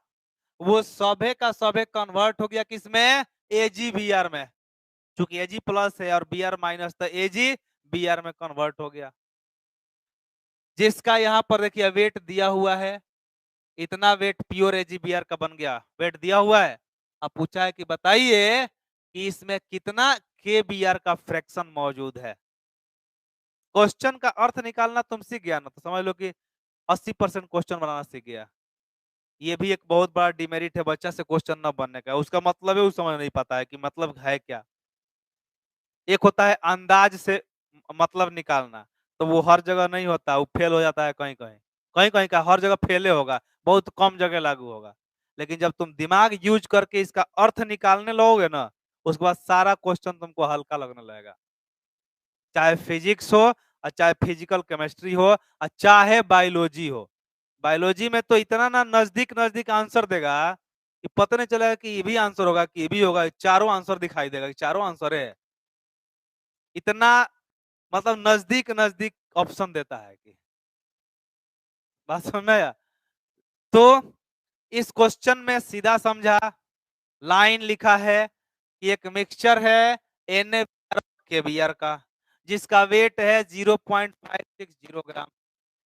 A: वो सभे का सभे कन्वर्ट हो गया किसमें, एजी बी आर में। चूंकि एजी प्लस है और बी आर माइनस, तो एजी बी आर में कन्वर्ट हो गया। जिसका यहाँ पर देखिए वेट दिया हुआ है, इतना वेट प्योर एजीबीआर का बन गया, वेट दिया हुआ है। अब पूछा है कि बताइए कि इसमें कितना के बी आर का फ्रैक्शन मौजूद है। क्वेश्चन का अर्थ निकालना तुम सीख गया ना, तो समझ लो कि 80% क्वेश्चन बनाना सीख गया। ये भी एक बहुत बड़ा डिमेरिट है बच्चा से क्वेश्चन न बनने का, उसका मतलब है वो समझ नहीं पाता है कि मतलब है क्या। एक होता है अंदाज से मतलब निकालना, तो वो हर जगह नहीं होता, वो फेल हो जाता है कहीं कहीं। कहीं कहीं का हर जगह फेले होगा, बहुत कम जगह लागू होगा। लेकिन जब तुम दिमाग यूज करके इसका अर्थ निकालने लगोगे ना, उसके बाद सारा क्वेश्चन तुमको हल्का लगने लगेगा। चाहे फिजिक्स हो और चाहे फिजिकल केमिस्ट्री हो और चाहे बायोलॉजी हो। बायोलॉजी में तो इतना ना नजदीक नजदीक आंसर देगा कि पता नहीं चलेगा कि ये भी आंसर होगा कि ये भी होगा, चारों आंसर दिखाई देगा कि चारों आंसर है। इतना मतलब नजदीक नजदीक ऑप्शन देता है कि, बात समझ में आया। तो इस क्वेश्चन में सीधा समझा, लाइन लिखा है कि एक मिक्सचर है एन के बी आर का, जिसका वेट है 0.560 ग्राम।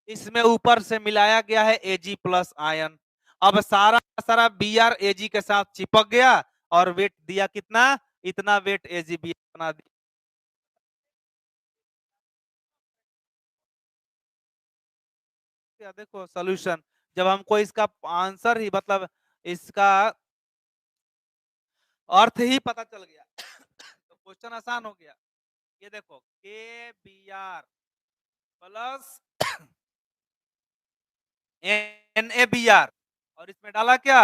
A: इसमें ऊपर से मिलाया गया है एजी प्लस आयन। अब सारा सारा बी आर एजी के साथ चिपक गया और वेट दिया कितना, इतना वेट एजी बी आर बना दिया। देखो सोल्यूशन, जब हमको इसका आंसर ही मतलब इसका अर्थ ही पता चल गया तो क्वेश्चन आसान हो गया। ये देखो K B R plus N A B R, और इसमें डाला क्या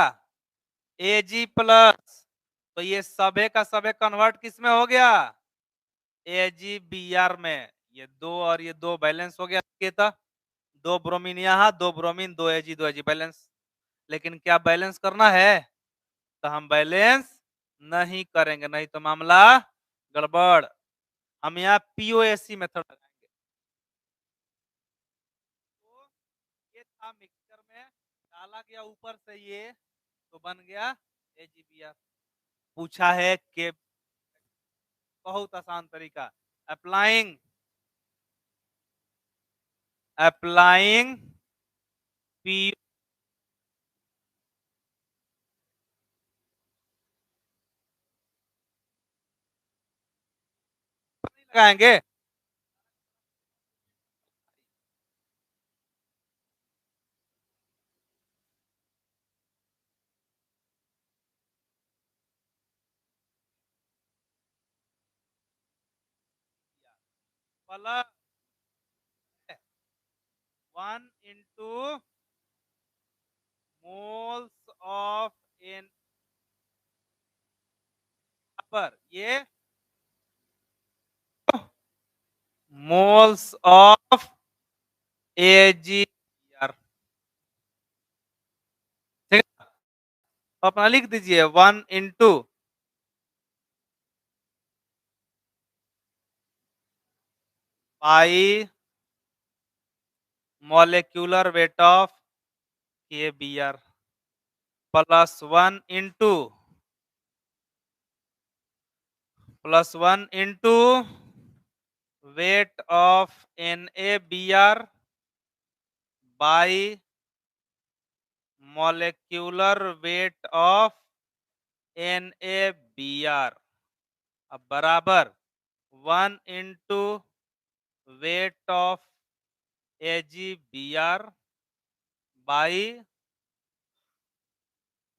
A: ए जी प्लस, तो ये सभे का सभे कन्वर्ट किस में हो गया, ए जी बी आर में। ये दो और ये दो बैलेंस हो गया के, था दो ब्रोमीन यहाँ, दो ब्रोमीन, दो एजी बैलेंस। लेकिन क्या बैलेंस करना है, तो हम बैलेंस नहीं करेंगे, नहीं तो मामला गड़बड़। हम यहाँ पीओएससी मेथड लगाएंगे। तो ये था मिक्सचर में डाला गया ऊपर से ये, तो बन गया एजीबीआर। पूछा है कि बहुत आसान तरीका, अप्लाइंग अप्लाइंग पी लगाएंगे। Plus 1 into moles of N पर ये मोल्स ऑफ AgBr, ठीक है। तो अपना लिख दीजिए 1 × pi molecular weight of KBr plus 1 × weight of NaBr by molecular weight of NaBr अब बराबर 1 × weight of AgBr by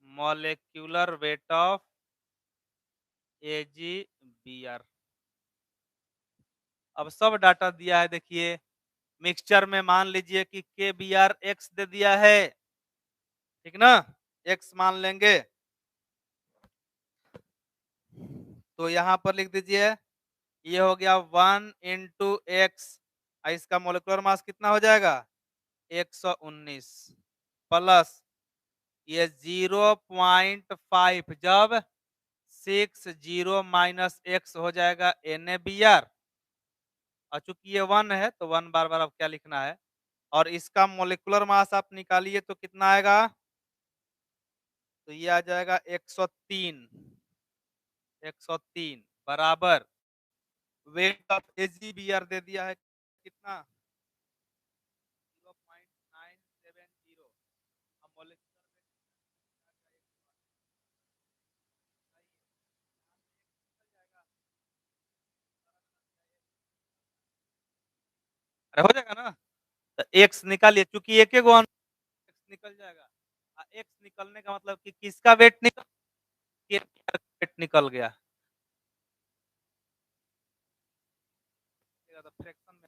A: molecular weight of AgBr। अब सब डाटा दिया है, देखिए मिक्सचर में मान लीजिए कि KBr x दे दिया है, ठीक ना, x मान लेंगे। तो यहां पर लिख दीजिए ये हो गया 1 × x, इसका मोलिकुलर मास कितना हो जाएगा 119 प्लस ये 0.5 जब 60 माइनस x हो जाएगा NaBr, और चूंकि ये 1 है तो 1 बार बार अब क्या लिखना है, और इसका मोलिकुलर मास आप निकालिए तो कितना आएगा, तो ये आ जाएगा 103 बराबर वेट ऑफ AgBr दे दिया है कितना 0.970। अब मोलिकुलर अरे हो जाएगा ना, तो एक्स निकालिए, चूंकि एक एक एक्स निकल जाएगा, एक्स निकलने का मतलब कि किसका वेट वेट निकल गया, तो फ्रैक्शन में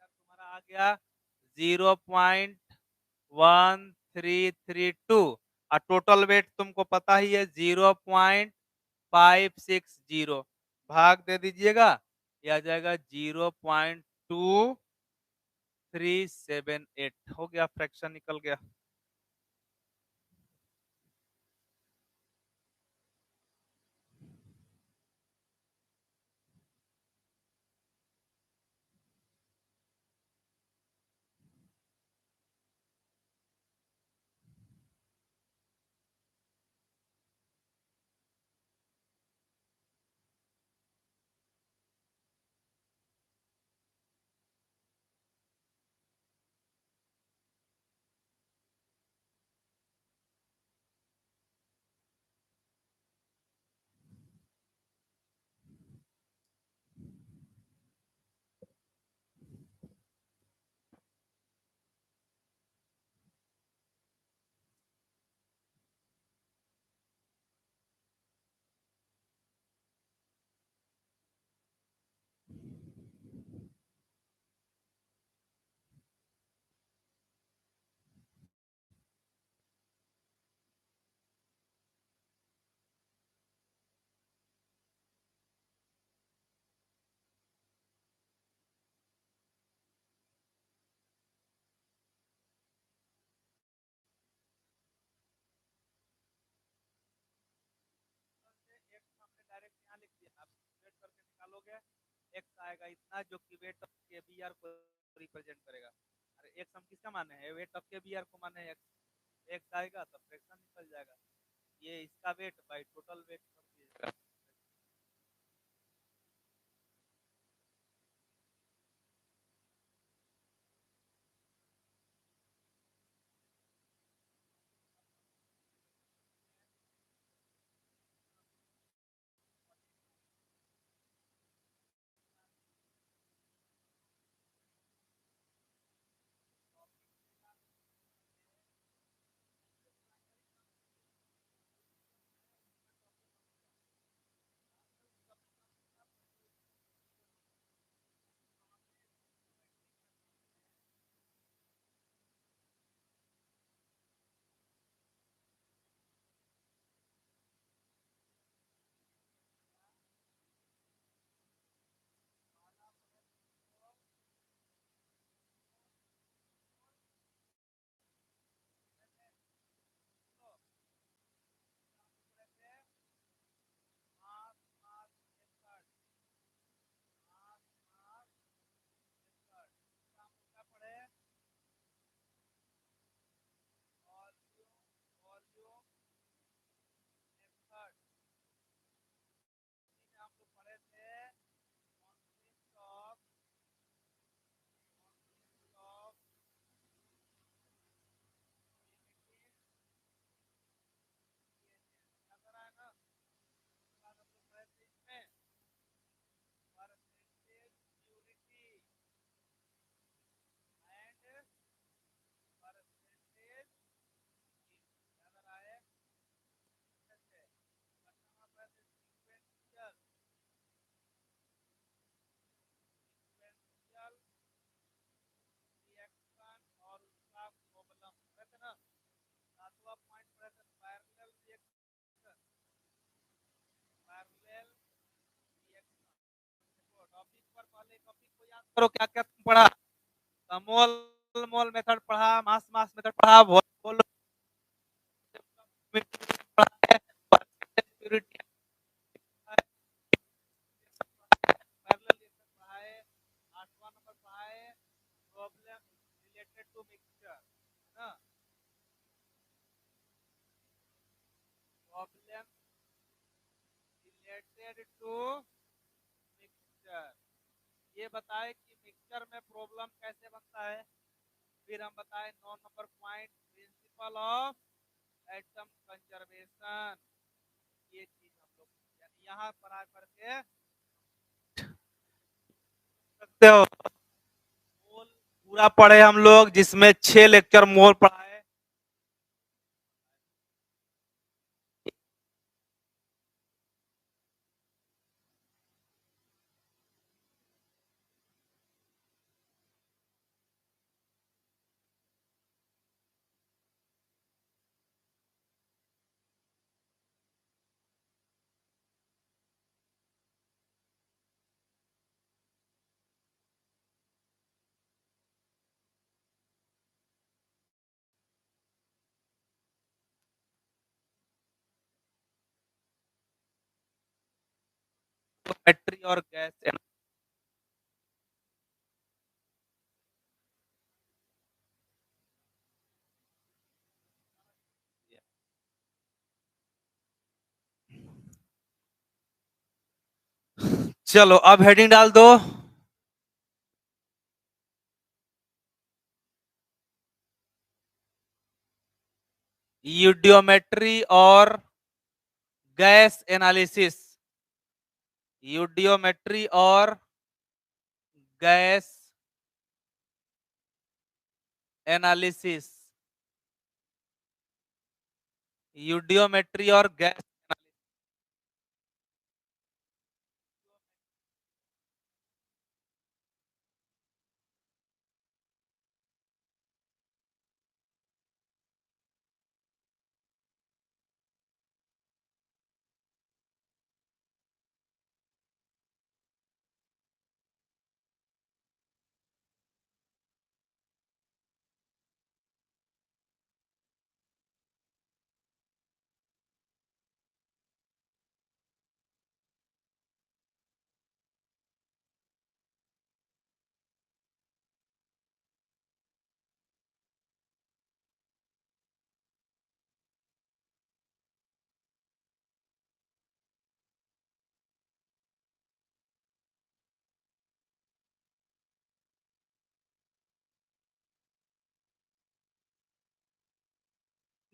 A: तुम्हारा आ गया 0.1332, और टोटल वेट तुमको पता ही है 0.560, भाग दे दीजिएगा, ये आ जाएगा 0.2378, हो गया, फ्रैक्शन निकल गया। जाएगा इतना जो कि weight of K B are को रिप्रेजेंट करेगा। अरे एक्स हम किसका माने हैं, weight of K B are को माने हैं, एक्स आएगा तो फ्रैक्शन निकल जाएगा, ये इसका वेट बाई टोटल वेट समझिएगा। करो क्या क्या पढ़ा, मोल मोल मेथड पढ़ा, मास मास मेथड पढ़ा, वॉल्यूम पढ़ा है, प्यूरिटी पैरेलल रिएक्शन पढ़ा है, 8वां नंबर पढ़ा है प्रॉब्लम रिलेटेड टू मिक्सचर ना, प्रॉब्लम रिलेटेड टू मिक्सचर, ये बताए कि मिक्सचर में प्रॉब्लम कैसे बनता है। फिर हम बताए 9 number point principle of atom conservation, ये चीज हम लोग यानी यहाँ पढ़ा करके सकते हो। मोल पूरा पढ़े हम लोग, जिसमें 6 लेक्चर मोल पढ़ा है। बैटरी और गैस चलो अब हेडिंग डाल दो, यूडियोमेट्री और गैस एनालिसिस, यूडियोमेट्री और गैस एनालिसिस, यूडियोमेट्री और gas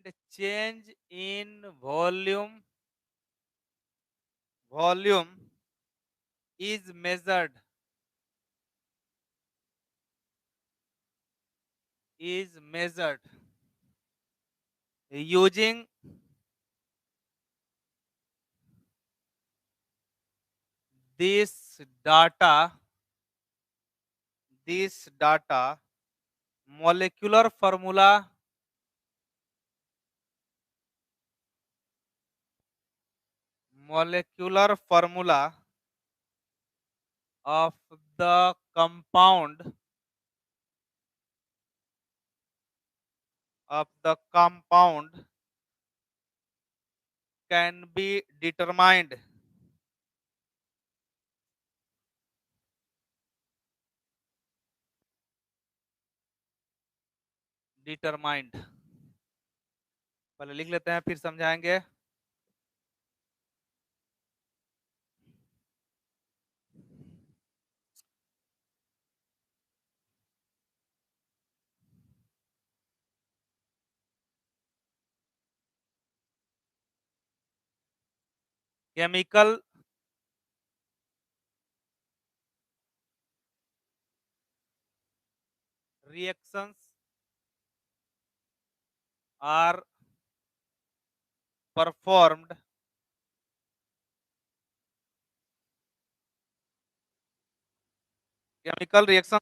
A: and change in volume is measured using this data molecular formula of the compound can be determined पहले लिख लेते हैं फिर समझाएंगे। Chemical reactions are performed chemical reaction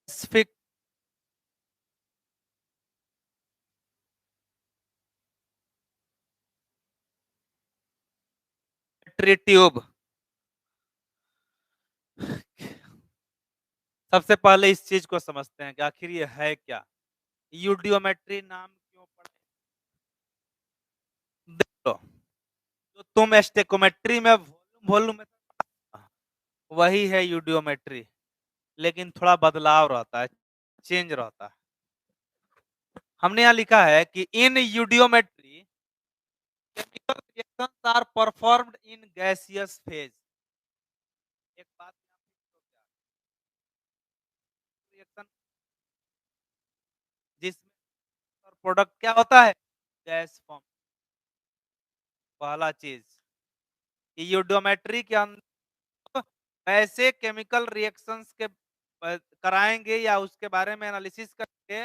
A: specific tube. सबसे पहले इस चीज को समझते हैं कि आखिर ये है क्या, यूडियोमेट्री नाम क्यों पड़ा। देखो, तो तुम स्टेकोमेट्री में वॉल्यूम वही है यूडियोमेट्री, लेकिन थोड़ा बदलाव रहता है, चेंज रहता है। हमने यहाँ लिखा है कि in eudiometry chemical reactions are performed in gaseous phase. एक बात रिएक्शन जिसमें प्रोडक्ट क्या होता है, गैस फॉर्म। पहला चीज यूडियोमेट्री के अंदर ऐसे केमिकल रिएक्शंस के कराएंगे या उसके बारे में एनालिसिस करेंगे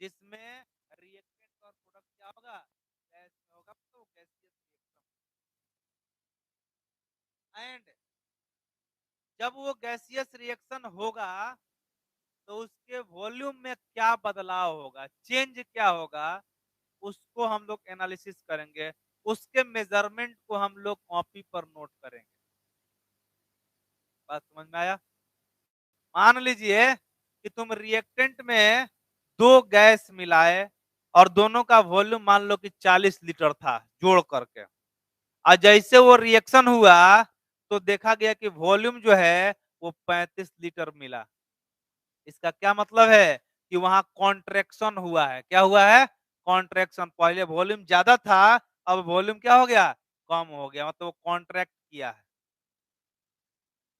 A: जिसमें रिएक्टेंट और प्रोडक्ट क्या होगा, गैस होगा, तो गैसियस रिएक्शन। एंड जब वो गैसियस रिएक्शन होगा तो उसके वॉल्यूम में क्या बदलाव होगा, चेंज क्या होगा, उसको हम लोग एनालिसिस करेंगे। उसके मेजरमेंट को हम लोग कॉपी पर नोट करेंगे। बात समझ में आया। मान लीजिए कि तुम रिएक्टेंट में दो गैस मिलाए और दोनों का वॉल्यूम मान लो कि 40 लीटर था जोड़ करके, और जैसे वो रिएक्शन हुआ तो देखा गया कि वॉल्यूम जो है वो 35 लीटर मिला। इसका क्या मतलब है कि वहां कॉन्ट्रैक्शन हुआ है। क्या हुआ है, कॉन्ट्रैक्शन। पहले वॉल्यूम ज्यादा था, अब वॉल्यूम क्या हो गया, कम हो गया, मतलब वो कॉन्ट्रैक्ट किया है।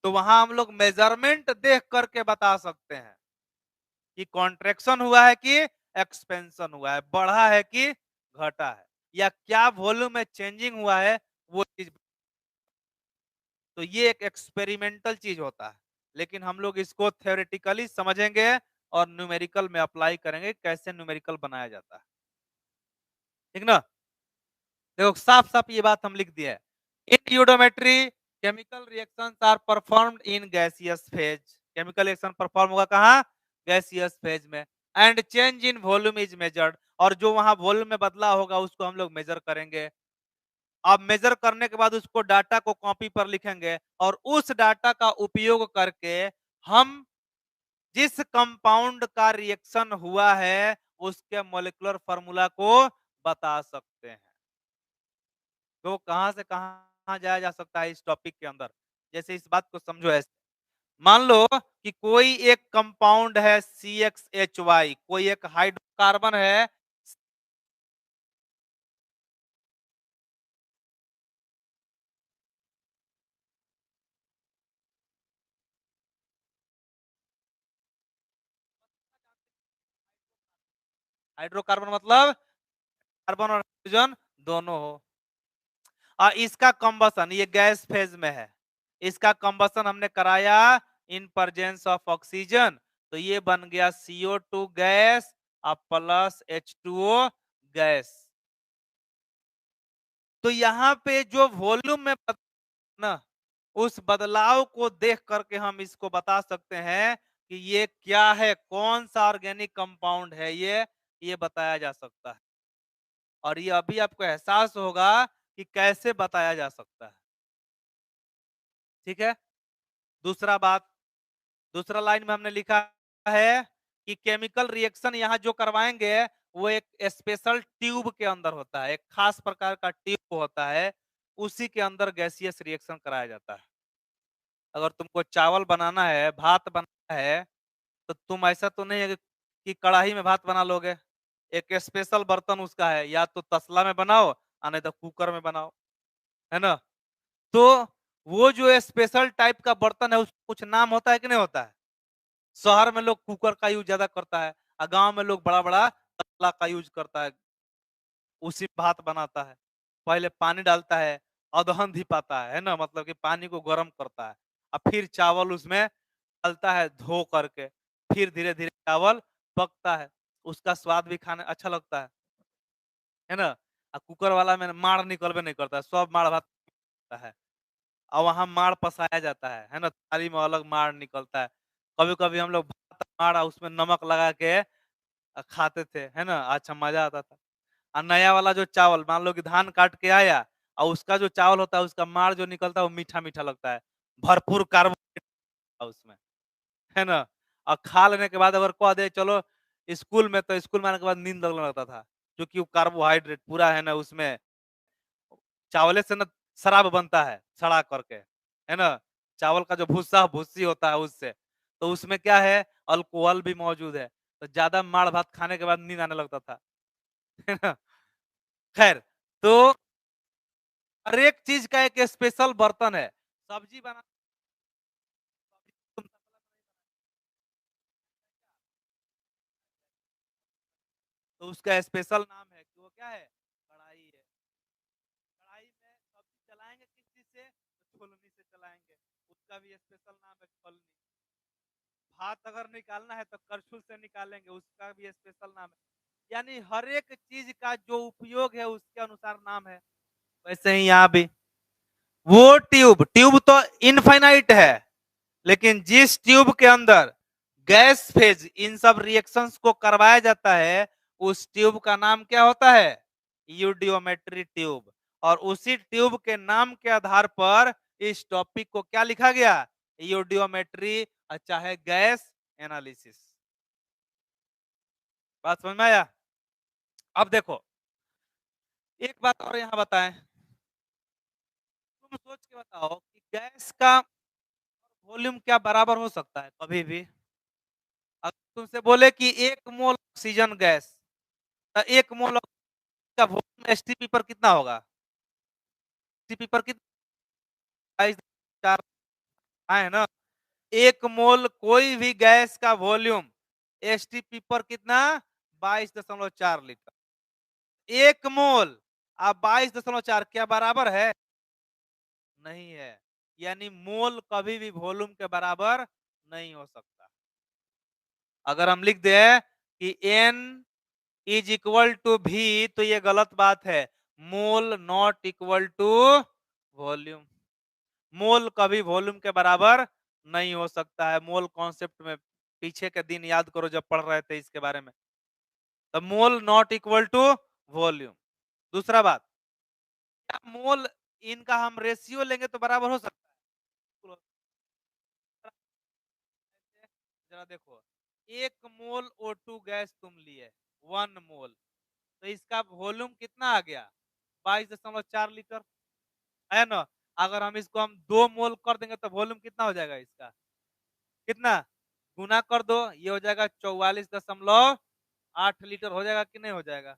A: तो वहां हम लोग मेजरमेंट देख करके बता सकते हैं कि कॉन्ट्रैक्शन हुआ है कि एक्सपेंशन हुआ है, बढ़ा है कि घटा है, या क्या वॉल्यूम में चेंजिंग हुआ है वो चीज। तो ये एक एक्सपेरिमेंटल चीज होता है, लेकिन हम लोग इसको थ्योरेटिकली समझेंगे और न्यूमेरिकल में अप्लाई करेंगे, कैसे न्यूमेरिकल बनाया जाता है। ठीक ना। देखो साफ साफ ये बात हम लिख दिए, in eudiometry chemical reactions are performed in gaseous phase. Chemical reaction perform होगा कहाँ, गैसियस फेज में। And change in volume is measured, और जो वहां वॉल्यूम में बदलाव होगा उसको हम लोग मेजर करेंगे। अब मेजर करने के बाद उसको डाटा को कॉपी पर लिखेंगे और उस डाटा का उपयोग करके हम जिस कंपाउंड का रिएक्शन हुआ है उसके मॉलिक्यूलर फार्मूला को बता सकते हैं। तो कहां से कहां जाया जा सकता है इस टॉपिक के अंदर, जैसे इस बात को समझो ऐसे, मान लो कि कोई एक कंपाउंड है CXHY, कोई एक हाइड्रोकार्बन है, हाइड्रोकार्बन मतलब कार्बन और हाइड्रोजन दोनों हो, और इसका कंबसन ये गैस फेज में है, इसका कंबसन हमने कराया इन प्रेजेंस ऑफ ऑक्सीजन, तो ये बन गया CO2 गैस और प्लस H2O गैस। तो यहाँ पे जो वॉल्यूम में ना, उस बदलाव को देख करके हम इसको बता सकते हैं कि ये क्या है, कौन सा ऑर्गेनिक कंपाउंड है, ये बताया जा सकता है। और ये अभी आपको एहसास होगा कि कैसे बताया जा सकता है। ठीक है, दूसरा बात, दूसरा लाइन में हमने लिखा है कि केमिकल रिएक्शन यहाँ जो करवाएंगे वो एक स्पेशल ट्यूब के अंदर होता है, एक खास प्रकार का ट्यूब होता है, उसी के अंदर गैसियस रिएक्शन कराया जाता है। अगर तुमको चावल बनाना है, भात बनाना है, तो तुम ऐसा तो नहीं है कि कढ़ाई में भात बना लोगे, एक स्पेशल बर्तन उसका है, या तो तसला में बनाओ या नहीं तो कुकर में बनाओ, है ना। तो वो जो स्पेशल टाइप का बर्तन है उसको कुछ नाम होता है कि नहीं होता है। शहर में लोग कुकर का यूज ज्यादा करता है और गांव में लोग बड़ा बड़ा तसला का यूज करता है, उसी भात बनाता है, पहले पानी डालता है, अधहन धिपाता है ना, मतलब कि पानी को गर्म करता है, और फिर चावल उसमें डालता है धो करके, फिर धीरे धीरे चावल पकता है, उसका स्वाद भी खाने अच्छा लगता है ना। और कुकर वाला में माड़ निकलबे नहीं करता है, सब माड़ भात है, और वहां माड़ पसाया जाता है ना, थाली में अलग माड़ निकलता है। कभी कभी हम लोग भात माड़ और उसमें नमक लगा के खाते थे, है ना, अच्छा मजा आता था। और नया वाला जो चावल, मान लो कि धान काट के आया और उसका जो चावल होता है उसका माड़ जो निकलता है वो मीठा मीठा लगता है, भरपूर कार्बोहाइड्रेट उसमें, है ना। और खा लेने के बाद अगर कह दे चलो स्कूल में, तो स्कूल में आने के बाद नींद लगने लगता था, क्योंकि वो कार्बोहाइड्रेट पूरा है ना उसमें, चावले से ना शराब बनता है सड़ा करके, है ना, चावल का जो भूसा भूसी होता है उससे, तो उसमें क्या है, अल्कोहल भी मौजूद है, तो ज्यादा माड़ भात खाने के बाद नींद आने लगता था, है ना। खैर, तो हर एक चीज का एक स्पेशल बर्तन है, सब्जी बना तो उसका स्पेशल नाम है कि वो क्या है, कढ़ाई है। कढ़ाई में सब्जी चलाएंगे किस चीज से, तो छोलनी से चलाएंगे, उसका भी स्पेशल नाम है छोलनी। भात अगर निकालना है तो करछुल से निकालेंगे, उसका भी स्पेशल नाम है। यानी हर एक चीज का जो उपयोग है उसके अनुसार नाम है। वैसे ही यहाँ भी वो ट्यूब ट्यूब तो इनफाइनाइट है, लेकिन जिस ट्यूब के अंदर गैस फेज इन सब रिएक्शंस को करवाया जाता है उस ट्यूब का नाम क्या होता है, यूडियोमेट्री ट्यूब। और उसी ट्यूब के नाम के आधार पर इस टॉपिक को क्या लिखा गया, यूडियोमेट्री, चाहे गैस एनालिसिस। बात समझ में आया। अब देखो एक बात और यहाँ बताएं, तुम सोच के बताओ कि गैस का वॉल्यूम क्या बराबर हो सकता है कभी भी। अगर तुमसे बोले कि 1 मोल ऑक्सीजन गैस, तो 1 मोल का वॉल्यूम एसटीपी पर कितना होगा, एसटीपी पर कितना, 22.4 है ना। 1 मोल कोई भी गैस का वॉल्यूम एसटीपी पर कितना, 22.4 लीटर। 1 मोल आप 22.4 क्या बराबर है, नहीं है। यानी मोल कभी भी वॉल्यूम के बराबर नहीं हो सकता। अगर हम लिख दे कि एन इज इक्वल टू भी, तो ये गलत बात है, मोल नॉट इक्वल टू वॉल्यूम। मोल कभी वॉल्यूम के बराबर नहीं हो सकता है। मोल कॉन्सेप्ट में पीछे के दिन याद करो जब पढ़ रहे थे इसके बारे में, तो मोल नॉट इक्वल टू वॉल्यूम। दूसरा बात, क्या मोल इनका हम रेशियो लेंगे तो बराबर हो सकता है, जरा जरा देखो, 1 मोल O2 गैस तुम लिए, 1 मोल, तो इसका वॉल्यूम कितना आ गया? 22.4 लीटर, है ना? अगर हम इसको 2 मोल कर देंगे तो वॉल्यूम कितना हो जाएगा इसका? कितना? गुना कर दो, ये हो जाएगा 44.8 लीटर हो जाएगा कि नहीं हो जाएगा?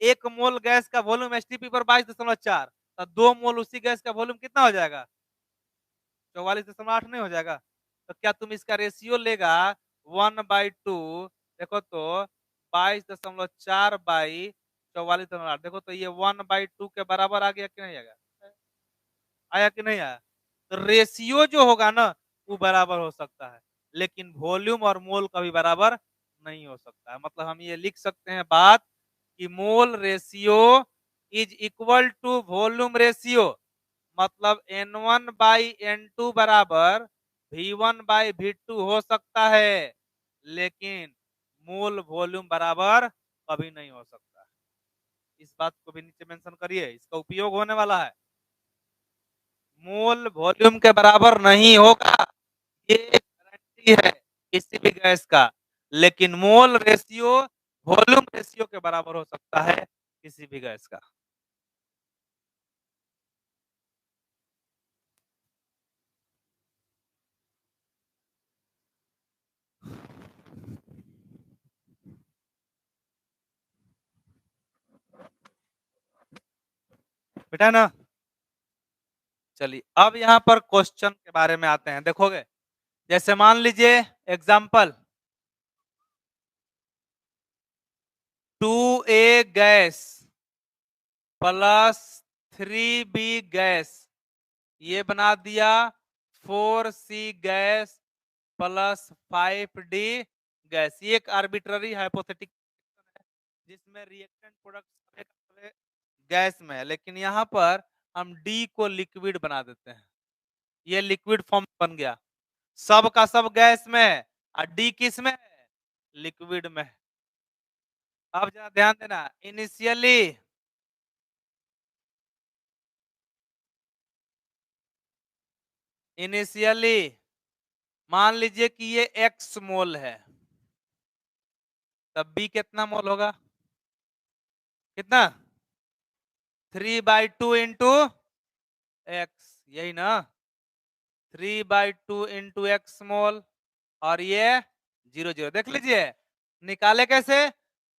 A: 1 मोल गैस का वॉल्यूम एसटीपी पर 22.4, तो 2 मोल उसी गैस का वॉल्यूम कितना हो जाएगा? 44.8 नहीं हो जाएगा? तो क्या तुम इसका रेशियो लेगा 1/2, देखो तो 22.4/44.8, देखो तो ये 1/2 के बराबर आ गया कि नहीं आएगा? आया कि नहीं आया? तो रेशियो जो होगा ना वो बराबर हो सकता है, लेकिन वॉल्यूम और मोल कभी बराबर नहीं हो सकता है। मतलब हम ये लिख सकते हैं बात कि mole ratio is equal to volume ratio, मतलब N1/N2 बराबर V1/V2 हो सकता है, लेकिन मोल वॉल्यूम बराबर कभी नहीं हो सकता। इस बात को भी नीचे मेंशन करिए, इसका उपयोग होने वाला है। मोल वॉल्यूम के बराबर नहीं होगा, ये गारंटी है किसी भी गैस का, लेकिन मोल रेशियो वॉल्यूम रेशियो के बराबर हो सकता है किसी भी गैस का। बेटा ना, चलिए अब यहाँ पर क्वेश्चन के बारे में आते हैं, देखोगे जैसे मान लीजिए example, 2A gas plus 3B gas, ये बना दिया 4C gas plus 5D gas. ये एक आर्बिट्ररी हाइपोथेटिक है जिसमें रिएक्टेंट प्रोडक्ट गैस में है, लेकिन यहाँ पर हम डी को लिक्विड बना देते हैं, ये लिक्विड फॉर्म बन गया, सब का सब गैस में है और डी किस में है? लिक्विड में। अब जरा ध्यान देना, इनिशियली मान लीजिए कि ये x मोल है, तब b कितना मोल होगा? कितना? 3/2 इंटू एक्स, यही ना? 3/2 इंटू एक्स मोल, और ये 0 0 देख लीजिए, निकाले कैसे?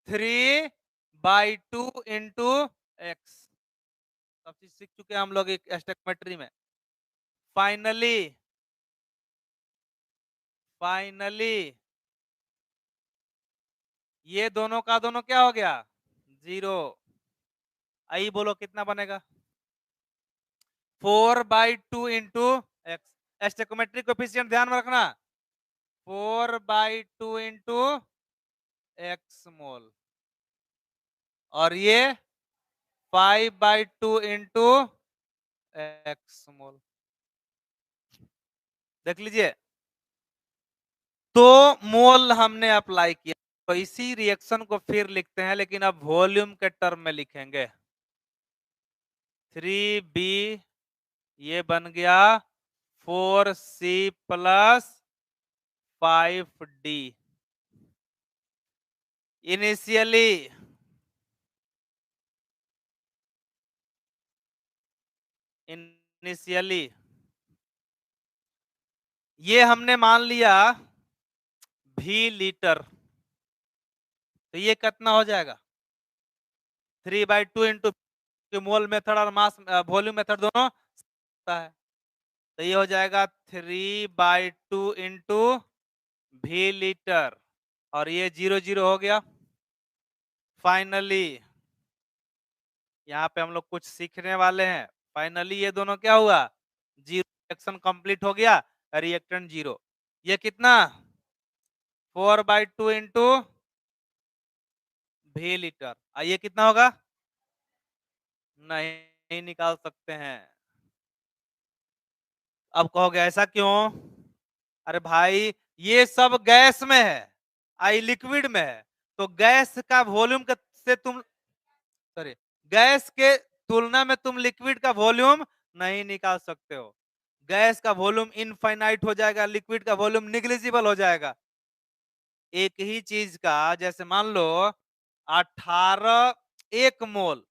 A: 3/2 इंटू एक्स, सब चीज सीख चुके हैं हम लोग एक स्टेक्योमेट्री में। फाइनली ये दोनों का दोनों क्या हो गया? 0। आई बोलो कितना बनेगा? 4/2 इंटू एक्स, स्टेक्योमेट्री कोएफिशिएंट ध्यान में रखना, 4/2 इंटू एक्स मोल, और ये 5/2 इंटू एक्स मोल, देख लीजिए। तो मोल हमने अप्लाई किया, तो इसी रिएक्शन को फिर लिखते हैं, लेकिन अब वॉल्यूम के टर्म में लिखेंगे। 3B ये बन गया 4C प्लस 5D। इनिशियली ये हमने मान लिया V लीटर, तो ये कितना हो जाएगा? 3/2 इंटू मोल मेथड और मास वॉल्यूम मेथड दोनों है, तो ये हो जाएगा 3/2 इंटू V लीटर, और ये 0 0 हो गया। फाइनली यहाँ पे हम लोग कुछ सीखने वाले हैं। फाइनली ये दोनों क्या हुआ? 0, रिएक्शन कंप्लीट हो गया, रिएक्टेंट 0। ये कितना? 4/2 इंटू V लीटर, ये कितना होगा? नहीं निकाल सकते हैं। अब कहोगे ऐसा क्यों? अरे भाई ये सब गैस में है, आई लिक्विड में है, तो गैस का वॉल्यूम से तुम, सॉरी, गैस के तुलना में तुम लिक्विड का वॉल्यूम नहीं निकाल सकते हो। गैस का वॉल्यूम इनफाइनाइट हो जाएगा, लिक्विड का वॉल्यूम निग्लिजिबल हो जाएगा। एक ही चीज का, जैसे मान लो 18 1 मोल,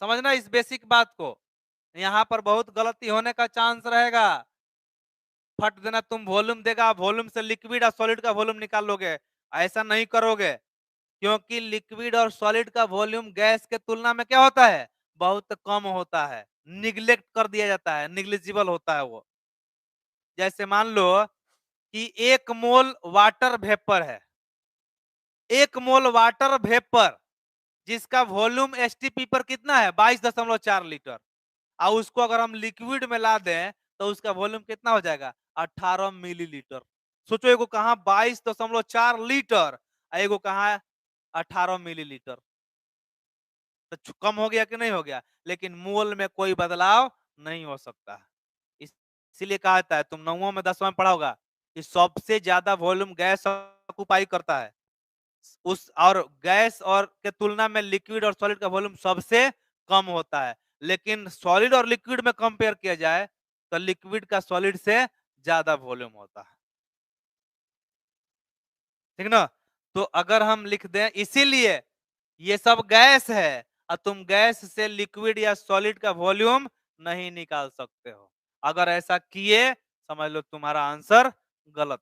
A: समझना इस बेसिक बात को, यहाँ पर बहुत गलती होने का चांस रहेगा। फट देना तुम वॉल्यूम देगा, वॉल्यूम से लिक्विड और सॉलिड का वॉल्यूम निकाल लोगे, ऐसा नहीं करोगे, क्योंकि लिक्विड और सॉलिड का वॉल्यूम गैस के तुलना में क्या होता है, बहुत कम होता है, निग्लेक्ट कर दिया जाता है, निग्लिजिबल होता है वो। जैसे मान लो कि 1 मोल वाटर वेपर है, 1 मोल वाटर वेपर जिसका वॉल्यूम एसटीपी पर कितना है, 22.4 लीटर, और उसको अगर हम लिक्विड में ला दें तो उसका वॉल्यूम कितना हो जाएगा, 18 मिलीलीटर। सोचो एगो कहा 22.4 लीटर, एगो कहा 18 मिलीलीटर, तो कम हो गया कि नहीं हो गया, लेकिन मोल में कोई बदलाव नहीं हो सकता। इसीलिए कहा जाता है, तुम 9वीं में 10वीं में पढ़ा होगा कि सबसे ज्यादा वॉल्यूम गैस ऑक्युपाई करता है, उस और गैस और के तुलना में लिक्विड और सॉलिड का वॉल्यूम सबसे कम होता है। लेकिन सॉलिड और लिक्विड में कंपेयर किया जाए तो लिक्विड का सॉलिड से ज्यादा वॉल्यूम होता है, ठीक ना। तो अगर हम लिख दें, इसीलिए ये सब गैस है और तुम गैस से लिक्विड या सॉलिड का वॉल्यूम नहीं निकाल सकते हो। अगर ऐसा किए, समझ लो तुम्हारा आंसर गलत।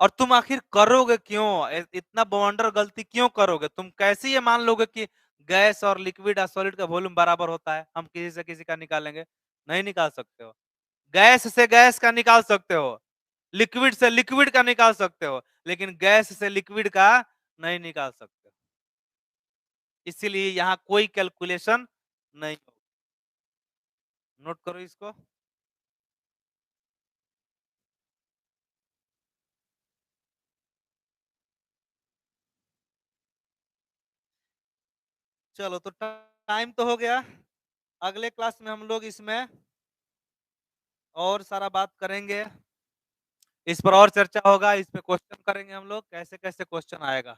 A: और तुम आखिर करोगे क्यों, इतना बवंडर गलती क्यों करोगे, तुम कैसे ये मान लोगे कि गैस और लिक्विड और सॉलिड का वॉल्यूम बराबर होता है, हम किसी से किसी का निकालेंगे, नहीं निकाल सकते हो। गैस से गैस का निकाल सकते हो, लिक्विड से लिक्विड का निकाल सकते हो, लेकिन गैस से लिक्विड का नहीं निकाल सकते हो। इसीलिए यहाँ कोई कैलकुलेशन नहीं होगा। नोट करो इसको। चलो तो टाइम तो हो गया, अगले क्लास में हम लोग इसमें और सारा बात करेंगे, इस पर और चर्चा होगा, इस पे क्वेश्चन करेंगे हम लोग, कैसे कैसे क्वेश्चन आएगा।